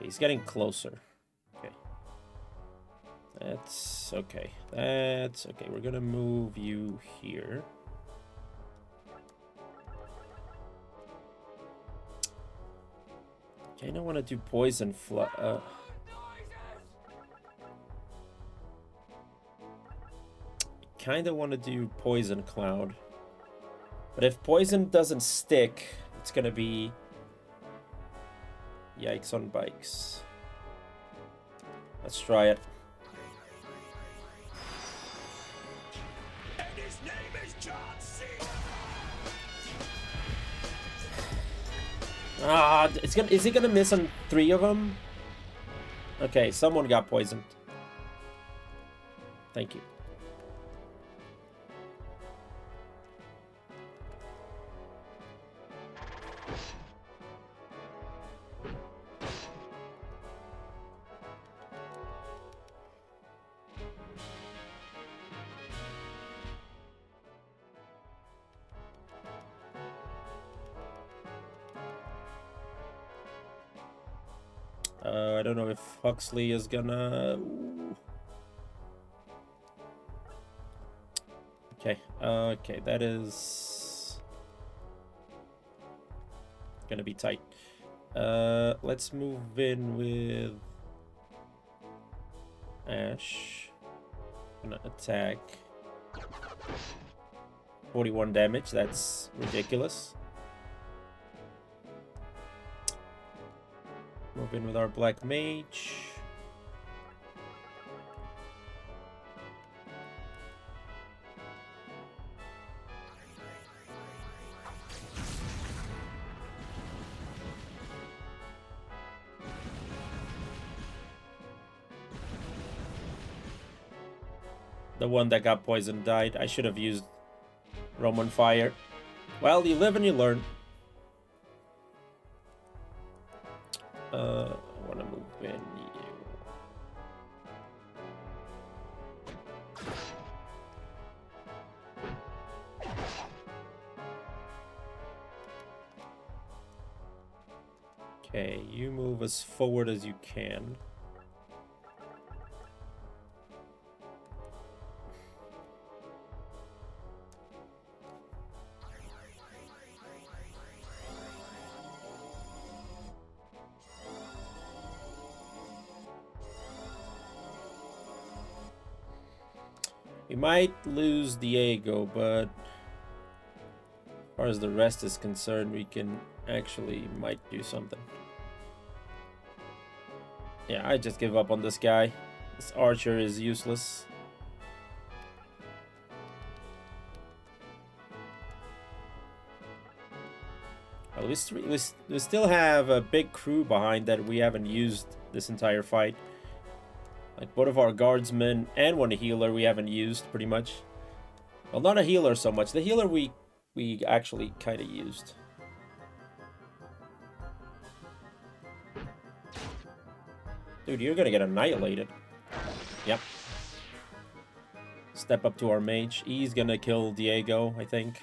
He's getting closer. Okay. That's okay. That's okay. We're gonna move you here. Okay, I don't want to do poison kind of want to do poison cloud. But if poison doesn't stick, it's gonna be yikes on bikes. Let's try it.
And his name is John C.
Ah, is he gonna miss on 3 of them? Okay, someone got poisoned. Thank you. I don't know if Huxley is gonna... Ooh. Okay, that is gonna be tight. Let's move in with Ash. Gonna attack. 41 damage, that's ridiculous. Move in with our black mage. The one that got poisoned died. I should have used Roman Fire. Well, you live and you learn. I want to move in you. Okay, you move as forward as you can. We might lose Diego, but as far as the rest is concerned, we can actually might do something. Yeah, I just give up on this guy. This archer is useless. Well, we still have a big crew behind that we haven't used this entire fight. Like both of our guardsmen and one healer we haven't used pretty much. Well, not a healer so much. The healer we actually kind of used. Dude, you're gonna get annihilated. Yep. Step up to our mage. He's gonna kill Diego, I think.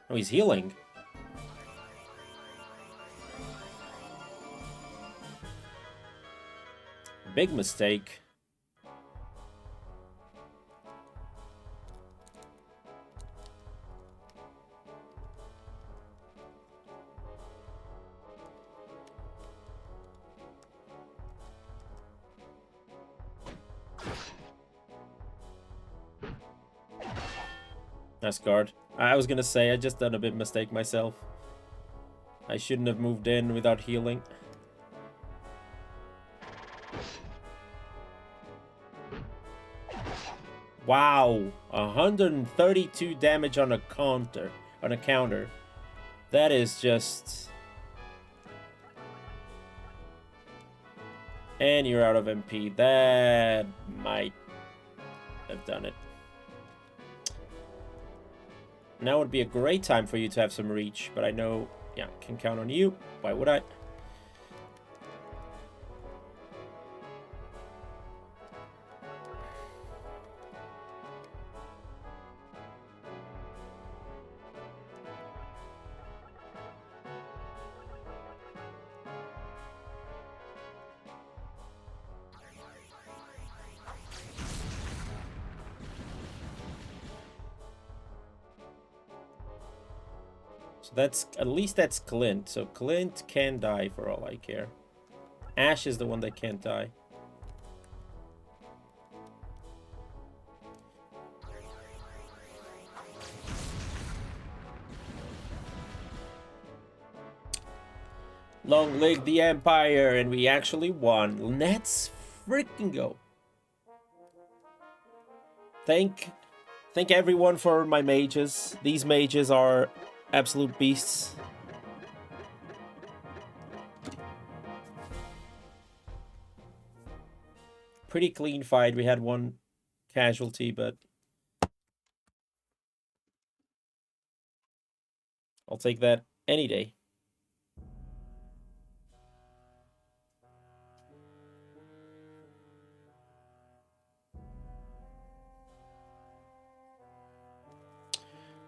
Oh, he's healing. Big mistake. Nice guard. I was gonna say, I just done a bit mistake myself. I shouldn't have moved in without healing. Wow, 132 damage on a counter. That is just... And you're out of MP. That might have done it. Now would be a great time for you to have some reach, but I know, yeah, can count on you. Why would I? So that's, at least that's Clint. So Clint can die for all I care. Ash is the one that can't die. Long live the Empire, and we actually won. Let's freaking go. Thank everyone for my mages. These mages are absolute beasts. Pretty clean fight. We had one casualty, but I'll take that any day.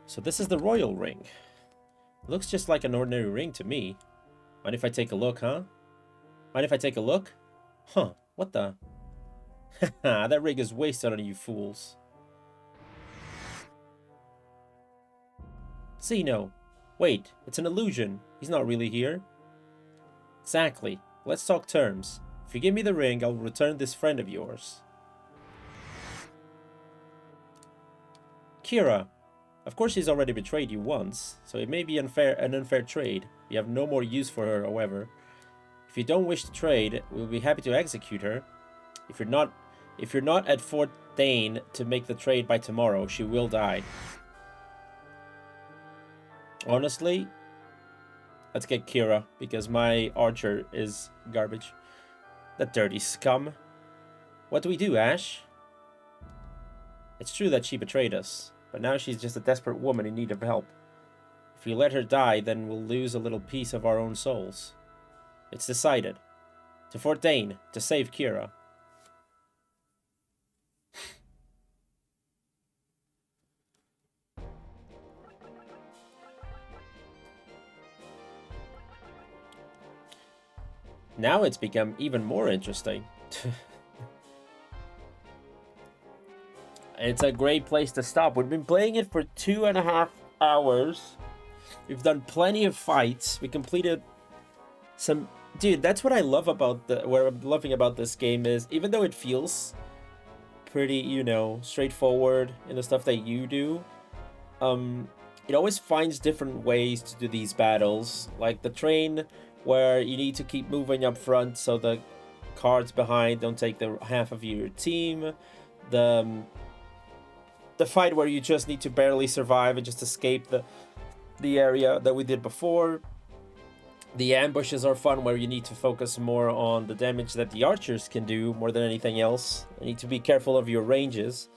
So this is the royal ring. Looks just like an ordinary ring to me. Mind if I take a look, huh? Mind if I take a look? Huh, what the? Haha, that ring is wasted on you fools. See, no. Wait, it's an illusion. He's not really here. Exactly. Let's talk terms. If you give me the ring, I'll return this friend of yours. Kira. Of course she's already betrayed you once, so it may be an unfair trade. We have no more use for her, however. If you don't wish to trade, we'll be happy to execute her. If you're not at Fort Dane to make the trade by tomorrow, she will die. Honestly, let's get Kira, because my archer is garbage. That dirty scum. What do we do, Ash? It's true that she betrayed us. But now she's just a desperate woman in need of help. If we let her die, then we'll lose a little piece of our own souls. It's decided. To Fort Dane, to save Kira. Now it's become even more interesting. It's a great place to stop. We've been playing it for 2.5 hours. We've done plenty of fights. We completed some... Dude, that's what I love about what I'm loving about this game is, even though it feels pretty, you know, straightforward in the stuff that you do, it always finds different ways to do these battles. Like the train, where you need to keep moving up front so the cards behind don't take the half of your team. The fight where you just need to barely survive and just escape the the area that we did before. The ambushes are fun, where you need to focus more on the damage that the archers can do more than anything else. You need to be careful of your ranges.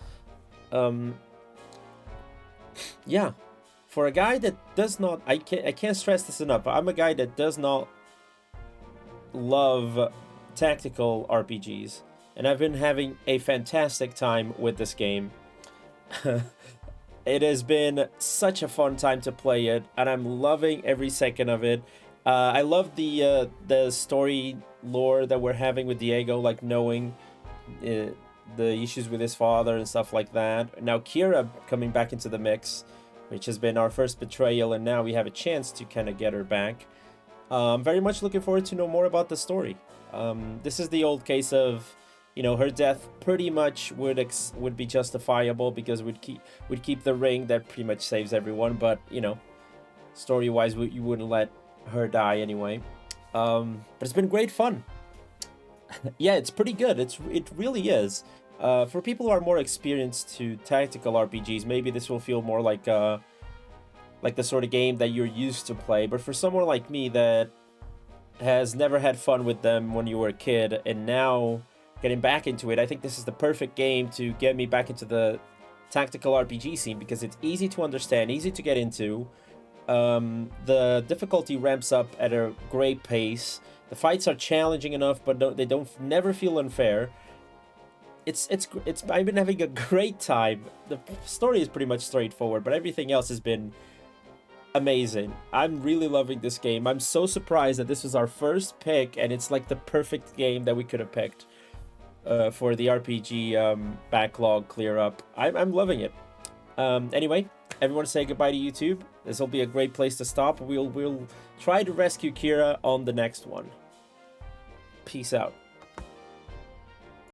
Yeah, for a guy that does not, I can't stress this enough. I'm a guy that does not love tactical RPGs, and I've been having a fantastic time with this game. It has been such a fun time to play it, and I'm loving every second of it. I love the story lore that we're having with Diego, like knowing the issues with his father and stuff like that. Now Kira coming back into the mix, which has been our first betrayal, and now we have a chance to kind of get her back. I'm very much looking forward to know more about the story. This is the old case of, you know, her death pretty much would be justifiable because we'd keep the ring that pretty much saves everyone, but you know, story-wise, you wouldn't let her die anyway. But it's been great fun. Yeah, it's pretty good. It really is. For people who are more experienced to tactical RPGs, maybe this will feel more like the sort of game that you're used to play. But for someone like me that has never had fun with them when you were a kid and now getting back into it, I think this is the perfect game to get me back into the tactical RPG scene, because it's easy to understand, easy to get into. The difficulty ramps up at a great pace. The fights are challenging enough, but they don't never feel unfair. It's I've been having a great time. The story is pretty much straightforward, but everything else has been amazing. I'm really loving this game. I'm so surprised that this was our first pick, and it's like the perfect game that we could have picked for the RPG backlog clear up. I'm loving it. Anyway, everyone say goodbye to YouTube. This will be a great place to stop. We'll try to rescue Kira on the next one. Peace out.